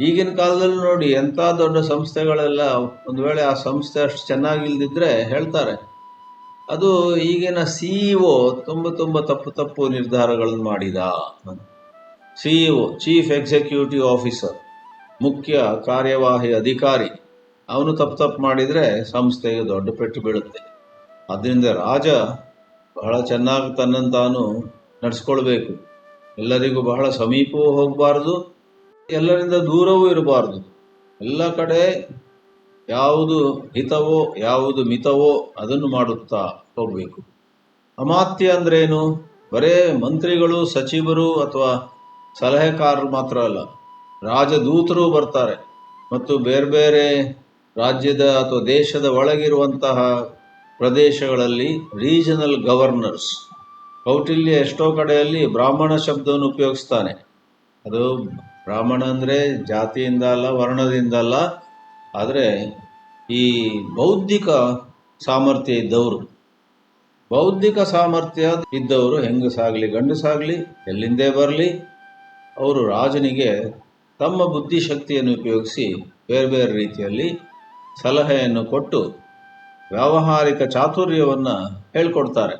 ಈಗಿನ ಕಾಲದಲ್ಲಿ ನೋಡಿ, ಎಂಥ ದೊಡ್ಡ ಸಂಸ್ಥೆಗಳೆಲ್ಲ ಒಂದು ವೇಳೆ ಆ ಸಂಸ್ಥೆ ಅಷ್ಟು ಚೆನ್ನಾಗಿಲ್ದಿದ್ರೆ ಹೇಳ್ತಾರೆ, ಅದು ಈಗಿನ CEO ತುಂಬ ತಪ್ಪು ನಿರ್ಧಾರಗಳನ್ನು ಮಾಡಿದ. CEO, ಚೀಫ್ ಎಕ್ಸಿಕ್ಯೂಟಿವ್ ಆಫೀಸರ್, ಮುಖ್ಯ ಕಾರ್ಯವಾಹಿ ಅಧಿಕಾರಿ, ಅವನು ತಪ್ಪು ಮಾಡಿದರೆ ಸಂಸ್ಥೆಗೆ ದೊಡ್ಡ ಪೆಟ್ಟು ಬೀಳುತ್ತೆ. ಆದ್ದರಿಂದ ರಾಜ ಬಹಳ ಚೆನ್ನಾಗಿ ತನ್ನನ್ನು ತಾನು ನಡೆಸ್ಕೊಳ್ಬೇಕು. ಎಲ್ಲರಿಗೂ ಬಹಳ ಸಮೀಪವೂ ಹೋಗಬಾರ್ದು, ಎಲ್ಲರಿಂದ ದೂರವೂ ಇರಬಾರ್ದು. ಎಲ್ಲ ಕಡೆ ಯಾವುದು ಹಿತವೋ ಯಾವುದು ಮಿತವೋ ಅದನ್ನು ಮಾಡುತ್ತಾ ಹೋಗಬೇಕು. ಅಮಾತ್ಯ ಅಂದ್ರೇನು? ಬರೇ ಮಂತ್ರಿಗಳು, ಸಚಿವರು ಅಥವಾ ಸಲಹೆಗಾರರು ಮಾತ್ರ ಅಲ್ಲ, ರಾಜದೂತರು ಬರ್ತಾರೆ. ಮತ್ತು ಬೇರೆ ಬೇರೆ ರಾಜ್ಯದ ಅಥವಾ ದೇಶದ ಒಳಗಿರುವಂತಹ ಪ್ರದೇಶಗಳಲ್ಲಿ ರೀಜನಲ್ ಗವರ್ನರ್ಸ್. ಕೌಟಿಲ್ಯ ಎಷ್ಟೋ ಕಡೆಯಲ್ಲಿ ಬ್ರಾಹ್ಮಣ ಶಬ್ದವನ್ನು ಉಪಯೋಗಿಸ್ತಾನೆ. ಅದು ಬ್ರಾಹ್ಮಣ ಅಂದರೆ ಜಾತಿಯಿಂದ ಅಲ್ಲ, ವರ್ಣದಿಂದ ಅಲ್ಲ, ಆದರೆ ಈ ಬೌದ್ಧಿಕ ಸಾಮರ್ಥ್ಯ ಇದ್ದವರು. ಬೌದ್ಧಿಕ ಸಾಮರ್ಥ್ಯ ಇದ್ದವರು, ಹೆಂಗಸಾಗಲಿ ಗಂಡಸಾಗಲಿ ಎಲ್ಲಿಂದೇ ಬರಲಿ, ಅವರು ರಾಜನಿಗೆ ತಮ್ಮ ಬುದ್ಧಿಶಕ್ತಿಯನ್ನು ಉಪಯೋಗಿಸಿ ಬೇರೆ ಬೇರೆ ರೀತಿಯಲ್ಲಿ ಸಲಹೆಯನ್ನು ಕೊಟ್ಟು ವ್ಯಾವಹಾರಿಕ ಚಾತುರ್ಯವನ್ನು ಹೇಳ್ಕೊಡ್ತಾರೆ.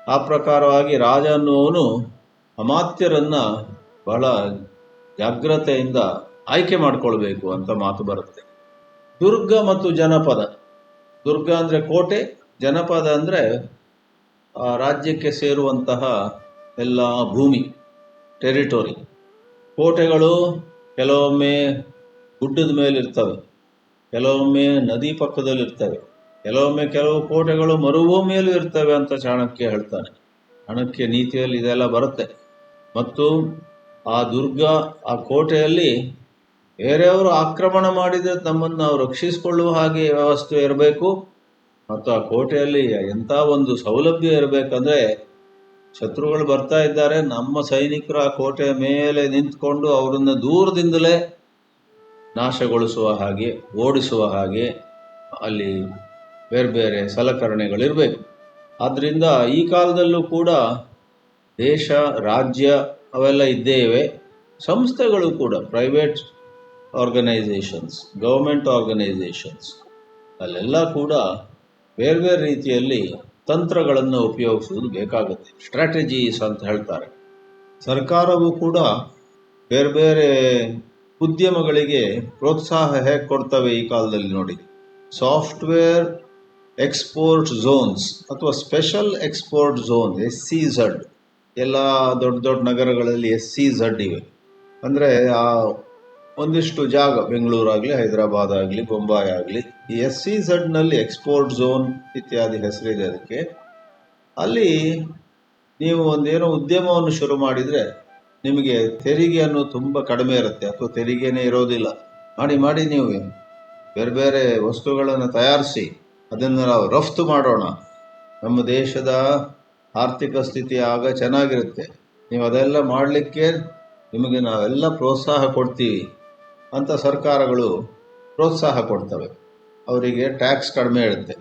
ಆ ಪ್ರಕಾರವಾಗಿ ರಾಜ ಅನ್ನುವನು ಅಮಾತ್ಯರನ್ನ ಬಹಳ ಜಾಗ್ರತೆಯಿಂದ ಆಯ್ಕೆ ಮಾಡಿಕೊಳ್ಬೇಕು ಅಂತ ಮಾತು ಬರುತ್ತೆ. ದುರ್ಗ ಮತ್ತು ಜನಪದ. ದುರ್ಗ ಅಂದರೆ ಕೋಟೆ, ಜನಪದ ಅಂದರೆ ಆ ರಾಜ್ಯಕ್ಕೆ ಸೇರುವಂತಹ ಎಲ್ಲ ಭೂಮಿ, ಟೆರಿಟೋರಿ. ಕೋಟೆಗಳು ಕೆಲವೊಮ್ಮೆ ಗುಡ್ಡದ ಮೇಲಿರ್ತವೆ, ಕೆಲವೊಮ್ಮೆ ನದಿ ಪಕ್ಕದಲ್ಲಿರ್ತವೆ, ಕೆಲವು ಕೋಟೆಗಳು ಮರುಭೂಮಿಯಲ್ಲೂ ಇರ್ತವೆ ಅಂತ ಚಾಣಕ್ಯ ಹೇಳ್ತಾನೆ. ಚಾಣಕ್ಯ ನೀತಿಯಲ್ಲಿ ಇದೆಲ್ಲ ಬರುತ್ತೆ. ಮತ್ತು ಆ ದುರ್ಗ, ಆ ಕೋಟೆಯಲ್ಲಿ ಬೇರೆಯವರು ಆಕ್ರಮಣ ಮಾಡಿದರೆ ನಮ್ಮನ್ನು ನಾವು ರಕ್ಷಿಸಿಕೊಳ್ಳುವ ಹಾಗೆ ವ್ಯವಸ್ಥೆ ಇರಬೇಕು. ಮತ್ತು ಆ ಕೋಟೆಯಲ್ಲಿ ಎಂಥ ಒಂದು ಸೌಲಭ್ಯ ಇರಬೇಕಂದ್ರೆ, ಶತ್ರುಗಳು ಬರ್ತಾ ಇದ್ದಾರೆ, ನಮ್ಮ ಸೈನಿಕರು ಆ ಕೋಟೆಯ ಮೇಲೆ ನಿಂತ್ಕೊಂಡು ಅವರನ್ನು ದೂರದಿಂದಲೇ ನಾಶಗೊಳಿಸುವ ಹಾಗೆ, ಓಡಿಸುವ ಹಾಗೆ ಅಲ್ಲಿ ಬೇರೆ ಬೇರೆ ಸಲಕರಣೆಗಳಿರಬೇಕು. ಆದ್ದರಿಂದ ಈ ಕಾಲದಲ್ಲೂ ಕೂಡ ದೇಶ, ರಾಜ್ಯ ಅವೆಲ್ಲ ಇದ್ದೇ ಇವೆ. ಸಂಸ್ಥೆಗಳು ಕೂಡ, ಪ್ರೈವೇಟ್ ಆರ್ಗನೈಸೇಷನ್ಸ್, ಗೌರ್ಮೆಂಟ್ ಆರ್ಗನೈಸೇಷನ್ಸ್, ಅಲ್ಲೆಲ್ಲ ಕೂಡ ಬೇರೆ ಬೇರೆ ರೀತಿಯಲ್ಲಿ ತಂತ್ರಗಳನ್ನು ಉಪಯೋಗಿಸುವುದು ಬೇಕಾಗುತ್ತೆ. ಸ್ಟ್ರಾಟಜೀಸ್ ಅಂತ ಹೇಳ್ತಾರೆ. ಸರ್ಕಾರವು ಕೂಡ ಬೇರೆ ಬೇರೆ ಉದ್ಯಮಗಳಿಗೆ ಪ್ರೋತ್ಸಾಹ ಹೇಗೆ ಕೊಡ್ತವೆ ಈ ಕಾಲದಲ್ಲಿ ನೋಡಿ. ಸಾಫ್ಟ್ವೇರ್ ಎಕ್ಸ್ಪೋರ್ಟ್ ಝೋನ್ಸ್ ಅಥವಾ ಸ್ಪೆಷಲ್ ಎಕ್ಸ್ಪೋರ್ಟ್ ಝೋನ್, SCZ, ಎಲ್ಲ ದೊಡ್ಡ ದೊಡ್ಡ ನಗರಗಳಲ್ಲಿ SCZ ಇವೆ. ಅಂದರೆ ಆ ಒಂದಿಷ್ಟು ಜಾಗ, ಬೆಂಗಳೂರಾಗಲಿ, ಹೈದರಾಬಾದ್ ಆಗಲಿ, ಬೊಂಬಾಯಿ ಆಗಲಿ, ಈ SCZನಲ್ಲಿ ಎಕ್ಸ್ಪೋರ್ಟ್ ಝೋನ್ ಇತ್ಯಾದಿ ಹೆಸರಿದೆ ಅದಕ್ಕೆ. ಅಲ್ಲಿ ನೀವು ಒಂದೇನೋ ಉದ್ಯಮವನ್ನು ಶುರು ಮಾಡಿದರೆ ನಿಮಗೆ ತೆರಿಗೆಯನ್ನು ತುಂಬ ಕಡಿಮೆ ಇರುತ್ತೆ, ಅಥವಾ ತೆರಿಗೆನೇ ಇರೋದಿಲ್ಲ. ಮಾಡಿ ನೀವು ಬೇರೆ ಬೇರೆ ವಸ್ತುಗಳನ್ನು ತಯಾರಿಸಿ ಅದನ್ನು ನಾವು ರಫ್ತು ಮಾಡೋಣ, ನಮ್ಮ ದೇಶದ ಆರ್ಥಿಕ ಸ್ಥಿತಿ ಆಗ ಚೆನ್ನಾಗಿರುತ್ತೆ, ನೀವು ಅದೆಲ್ಲ ಮಾಡಲಿಕ್ಕೆ ನಿಮಗೆ ನಾವೆಲ್ಲ ಪ್ರೋತ್ಸಾಹ ಕೊಡ್ತೀವಿ ಅಂತ ಸರ್ಕಾರಗಳು ಪ್ರೋತ್ಸಾಹ ಕೊಡ್ತವೆ. ಅವರಿಗೆ ಟ್ಯಾಕ್ಸ್ ಕಡಿಮೆ ಇರುತ್ತೆ,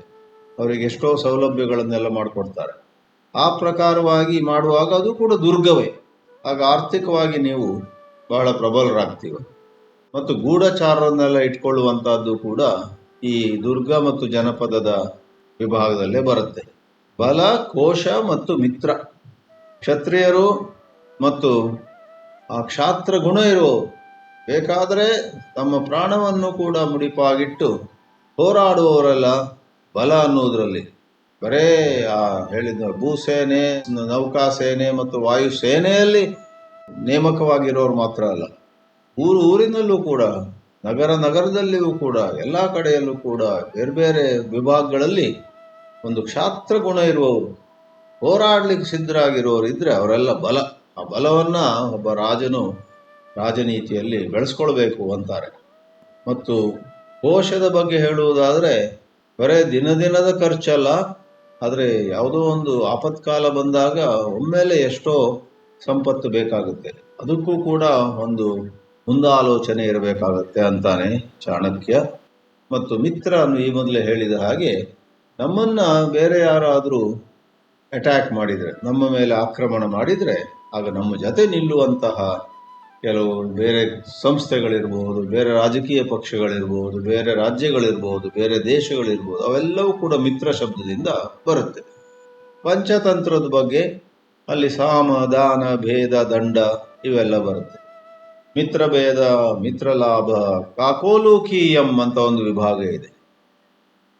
ಅವರಿಗೆ ಎಷ್ಟೋ ಸೌಲಭ್ಯಗಳನ್ನೆಲ್ಲ ಮಾಡಿಕೊಡ್ತಾರೆ. ಆ ಪ್ರಕಾರವಾಗಿ ಮಾಡುವಾಗ ಅದು ಕೂಡ ದುರ್ಗವೇ. ಆಗ ಆರ್ಥಿಕವಾಗಿ ನೀವು ಬಹಳ ಪ್ರಬಲರಾಗ್ತೀವಿ. ಮತ್ತು ಗೂಢಚಾರರನ್ನೆಲ್ಲ ಇಟ್ಕೊಳ್ಳುವಂಥದ್ದು ಕೂಡ ಈ ದುರ್ಗ ಮತ್ತು ಜನಪದದ ವಿಭಾಗದಲ್ಲೇ ಬರುತ್ತೆ. ಬಲ, ಕೋಶ ಮತ್ತು ಮಿತ್ರ. ಕ್ಷತ್ರಿಯರು ಮತ್ತು ಆ ಕ್ಷಾತ್ರ ಗುಣ ಇರುವವರು ಬೇಕಾದರೆ ತಮ್ಮ ಪ್ರಾಣವನ್ನು ಕೂಡ ಮುಡಿಪಾಗಿಟ್ಟು ಹೋರಾಡುವವರೆಲ್ಲ ಬಲ ಅನ್ನೋದರಲ್ಲಿ. ಬರೇ ಆ ಹೇಳಿದ ಭೂಸೇನೆ, ನೌಕಾಸೇನೆ ಮತ್ತು ವಾಯುಸೇನೆಯಲ್ಲಿ ನೇಮಕವಾಗಿರೋರು ಮಾತ್ರ ಅಲ್ಲ, ಊರಿನಲ್ಲೂ ಕೂಡ, ನಗರದಲ್ಲಿಯೂ ಕೂಡ, ಎಲ್ಲ ಕಡೆಯಲ್ಲೂ ಕೂಡ ಬೇರೆ ಬೇರೆ ವಿಭಾಗಗಳಲ್ಲಿ ಒಂದು ಕ್ಷಾತ್ರ ಗುಣ ಇರುವವರು, ಹೋರಾಡ್ಲಿಕ್ಕೆ ಸಿದ್ಧರಾಗಿರೋರು ಇದ್ರೆ ಅವರೆಲ್ಲ ಬಲ. ಆ ಬಲವನ್ನು ಒಬ್ಬ ರಾಜನು ರಾಜನೀತಿಯಲ್ಲಿ ಬೆಳೆಸ್ಕೊಳ್ಬೇಕು ಅಂತಾರೆ. ಮತ್ತು ಕೋಶದ ಬಗ್ಗೆ ಹೇಳುವುದಾದರೆ ಬರೇ ದಿನದ ಖರ್ಚಲ್ಲ, ಆದರೆ ಯಾವುದೋ ಒಂದು ಆಪತ್ಕಾಲ ಬಂದಾಗ ಒಮ್ಮೆಲೆ ಎಷ್ಟೋ ಸಂಪತ್ತು ಬೇಕಾಗುತ್ತೆ, ಅದಕ್ಕೂ ಕೂಡ ಒಂದು ಮುಂದಾಲೋಚನೆ ಇರಬೇಕಾಗತ್ತೆ ಅಂತಾನೆ ಚಾಣಕ್ಯ. ಮತ್ತು ಮಿತ್ರ ಈ ಮೊದಲೇ ಹೇಳಿದ ಹಾಗೆ, ನಮ್ಮನ್ನು ಬೇರೆ ಯಾರಾದರೂ ಅಟ್ಯಾಕ್ ಮಾಡಿದರೆ, ನಮ್ಮ ಮೇಲೆ ಆಕ್ರಮಣ ಮಾಡಿದರೆ, ಆಗ ನಮ್ಮ ಜೊತೆ ನಿಲ್ಲುವಂತಹ ಕೆಲವು ಬೇರೆ ಸಂಸ್ಥೆಗಳಿರ್ಬೋದು, ಬೇರೆ ರಾಜಕೀಯ ಪಕ್ಷಗಳಿರ್ಬೋದು, ಬೇರೆ ರಾಜ್ಯಗಳಿರ್ಬೋದು, ಬೇರೆ ದೇಶಗಳಿರ್ಬೋದು, ಅವೆಲ್ಲವೂ ಕೂಡ ಮಿತ್ರ ಶಬ್ದದಿಂದ ಬರುತ್ತೆ. ಪಂಚತಂತ್ರದ ಬಗ್ಗೆ ಅಲ್ಲಿ ಸಾಮ, ದಾನ, ಭೇದ, ದಂಡ ಇವೆಲ್ಲ ಬರುತ್ತೆ. ಮಿತ್ರ ಭೇದ, ಮಿತ್ರ ಲಾಭ, ಕಾಕೋಲೂಕೀಯಂ ಅಂತ ಒಂದು ವಿಭಾಗ ಇದೆ.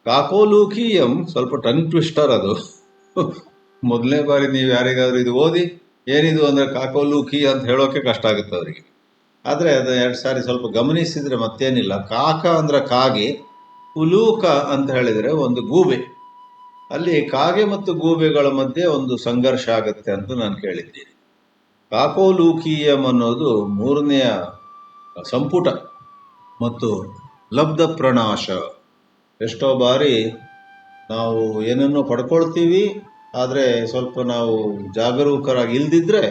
ಕಾಕೋಲೂಕೀಯಂ ಸ್ವಲ್ಪ ಟಂಗ್ ಟ್ವಿಸ್ಟರ್ ಅದು. ಮೊದಲನೇ ಬಾರಿ ನೀವು ಯಾರಿಗಾದ್ರೂ ಇದು ಓದಿ ಏನಿದು ಅಂದರೆ ಕಾಕೋಲೂಕಿ ಅಂತ ಹೇಳೋಕೆ ಕಷ್ಟ ಆಗುತ್ತೆ ಅವರಿಗೆ. ಆದರೆ ಅದು 2 ಸಾರಿ ಸ್ವಲ್ಪ ಗಮನಿಸಿದರೆ ಮತ್ತೇನಿಲ್ಲ. ಕಾಕ ಅಂದ್ರೆ ಕಾಗೆ, ಉಲೂಕ ಅಂತ ಹೇಳಿದರೆ ಒಂದು ಗೂಬೆ. ಅಲ್ಲಿ ಕಾಗೆ ಮತ್ತು ಗೂಬೆಗಳ ಮಧ್ಯೆ ಒಂದು ಸಂಘರ್ಷ ಆಗುತ್ತೆ ಅಂತ ನಾನು ಕೇಳಿದ್ದೀನಿ. ಕಾಕೋಲೂಕೀಯಂ ಅನ್ನೋದು 3ನೆಯ ಸಂಪುಟ. ಮತ್ತು ಲಬ್ಧ ಪ್ರಣಾಶ. ಎಷ್ಟೋ ಬಾರಿ ನಾವು ಏನನ್ನು ಪಡ್ಕೊಳ್ತೀವಿ, ಆದರೆ ಸ್ವಲ್ಪ ನಾವು ಜಾಗರೂಕರಾಗಿ ಇಲ್ದಿದ್ರೆ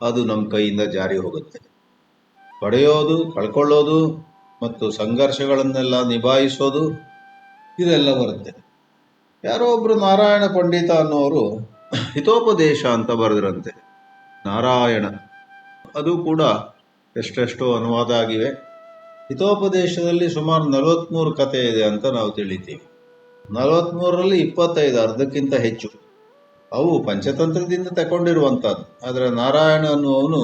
ಅದು ನಮ್ಮ ಕೈಯಿಂದ ಜಾರಿ ಹೋಗುತ್ತೆ. ಪಡೆಯೋದು, ಕಳ್ಕೊಳ್ಳೋದು ಮತ್ತು ಸಂಘರ್ಷಗಳನ್ನೆಲ್ಲ ನಿಭಾಯಿಸೋದು ಇದೆಲ್ಲ ಬರುತ್ತೆ. ಯಾರೋ ಒಬ್ಬರು ನಾರಾಯಣ ಪಂಡಿತ ಅನ್ನೋರು ಹಿತೋಪದೇಶ ಅಂತ ಬರೆದ್ರಂತೆ. ನಾರಾಯಣ, ಅದು ಕೂಡ ಎಷ್ಟೆಷ್ಟೋ ಅನುವಾದ ಆಗಿವೆ. ಹಿತೋಪದೇಶದಲ್ಲಿ ಸುಮಾರು 43 ಕಥೆ ಇದೆ ಅಂತ ನಾವು ತಿಳಿತೀವಿ. 43ರಲ್ಲಿ 25 ಅರ್ಧಕ್ಕಿಂತ ಹೆಚ್ಚು ಅವು ಪಂಚತಂತ್ರದಿಂದ ತಗೊಂಡಿರುವಂಥದ್ದು. ಆದರೆ ನಾರಾಯಣ ಅನ್ನುವವನು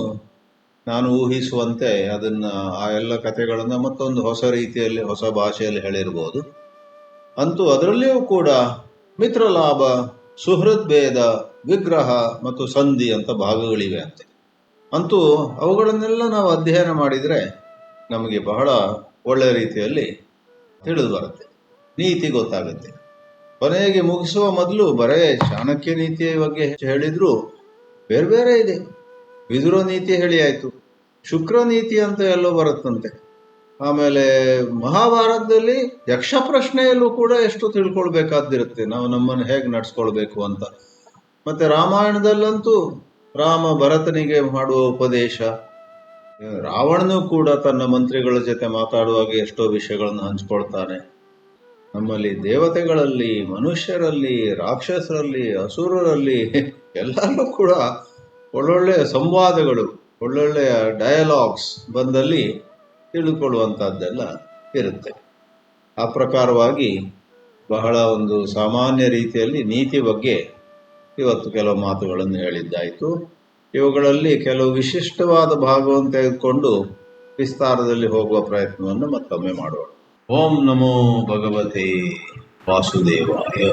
ನಾನು ಊಹಿಸುವಂತೆ ಅದನ್ನು, ಆ ಎಲ್ಲ ಕಥೆಗಳನ್ನು ಮತ್ತೊಂದು ಹೊಸ ರೀತಿಯಲ್ಲಿ, ಹೊಸ ಭಾಷೆಯಲ್ಲಿ ಹೇಳಿರ್ಬೋದು. ಅಂತೂ ಅದರಲ್ಲಿಯೂ ಕೂಡ ಮಿತ್ರಲಾಭ ಸುಹೃದ್ಭೇದ, ವಿಗ್ರಹ ಮತ್ತು ಸಂಧಿ ಅಂತ ಭಾಗಗಳಿವೆ ಅಂತೆ. ಅಂತೂ ಅವುಗಳನ್ನೆಲ್ಲ ನಾವು ಅಧ್ಯಯನ ಮಾಡಿದರೆ ನಮಗೆ ಬಹಳ ಒಳ್ಳೆಯ ರೀತಿಯಲ್ಲಿ ತಿಳಿದು ಬರುತ್ತೆ, ನೀತಿ ಗೊತ್ತಾಗುತ್ತೆ. ಕೊನೆಗೆ ಮುಗಿಸುವ ಮೊದಲು ಬರೇ ಚಾಣಕ್ಯ ನೀತಿಯ ಬಗ್ಗೆ ಹೇಳಿದ್ರು ಬೇರೆ ಬೇರೆ ಇದೆ. ವಿದುರ ನೀತಿ ಹೇಳಿ ಆಯ್ತು, ಶುಕ್ರ ನೀತಿ ಅಂತ ಎಲ್ಲೋ ಬರುತ್ತಂತೆ. ಆಮೇಲೆ ಮಹಾಭಾರತದಲ್ಲಿ ಯಕ್ಷ ಪ್ರಶ್ನೆಯಲ್ಲೂ ಕೂಡ ಎಷ್ಟು ತಿಳ್ಕೊಳ್ಬೇಕಾದಿರುತ್ತೆ, ನಾವು ನಮ್ಮನ್ನು ಹೇಗೆ ನಡ್ಸ್ಕೊಳ್ಬೇಕು ಅಂತ. ಮತ್ತೆ ರಾಮಾಯಣದಲ್ಲಂತೂ ರಾಮ ಭರತನಿಗೆ ಮಾಡುವ ಉಪದೇಶ, ರಾವಣನು ಕೂಡ ತನ್ನ ಮಂತ್ರಿಗಳ ಜೊತೆ ಮಾತಾಡುವಾಗ ಎಷ್ಟೋ ವಿಷಯಗಳನ್ನು ಹಂಚ್ಕೊಳ್ತಾನೆ. ನಮ್ಮಲ್ಲಿ ದೇವತೆಗಳಲ್ಲಿ, ಮನುಷ್ಯರಲ್ಲಿ, ರಾಕ್ಷಸರಲ್ಲಿ, ಅಸುರರಲ್ಲಿ ಎಲ್ಲರಲ್ಲೂ ಕೂಡ ಒಳ್ಳೊಳ್ಳೆಯ ಸಂವಾದಗಳು, ಒಳ್ಳೊಳ್ಳೆಯ ಡಯಲಾಗ್ಸ್ ಬಂದಲ್ಲಿ ತಿಳಿದುಕೊಳ್ಳುವಂಥದ್ದೆಲ್ಲ ಇರುತ್ತೆ. ಆ ಪ್ರಕಾರವಾಗಿ ಬಹಳ ಒಂದು ಸಾಮಾನ್ಯ ರೀತಿಯಲ್ಲಿ ನೀತಿ ಬಗ್ಗೆ ಇವತ್ತು ಕೆಲವು ಮಾತುಗಳನ್ನು ಹೇಳಿದ್ದಾಯಿತು. ಇವುಗಳಲ್ಲಿ ಕೆಲವು ವಿಶಿಷ್ಟವಾದ ಭಾಗವನ್ನು ತೆಗೆದುಕೊಂಡು ವಿಸ್ತಾರದಲ್ಲಿ ಹೋಗುವ ಪ್ರಯತ್ನವನ್ನು ಮತ್ತೊಮ್ಮೆ ಮಾಡೋಣ. ಓಂ ನಮೋ ಭಗವತೆ ವಾಸುದೇವಾಯ.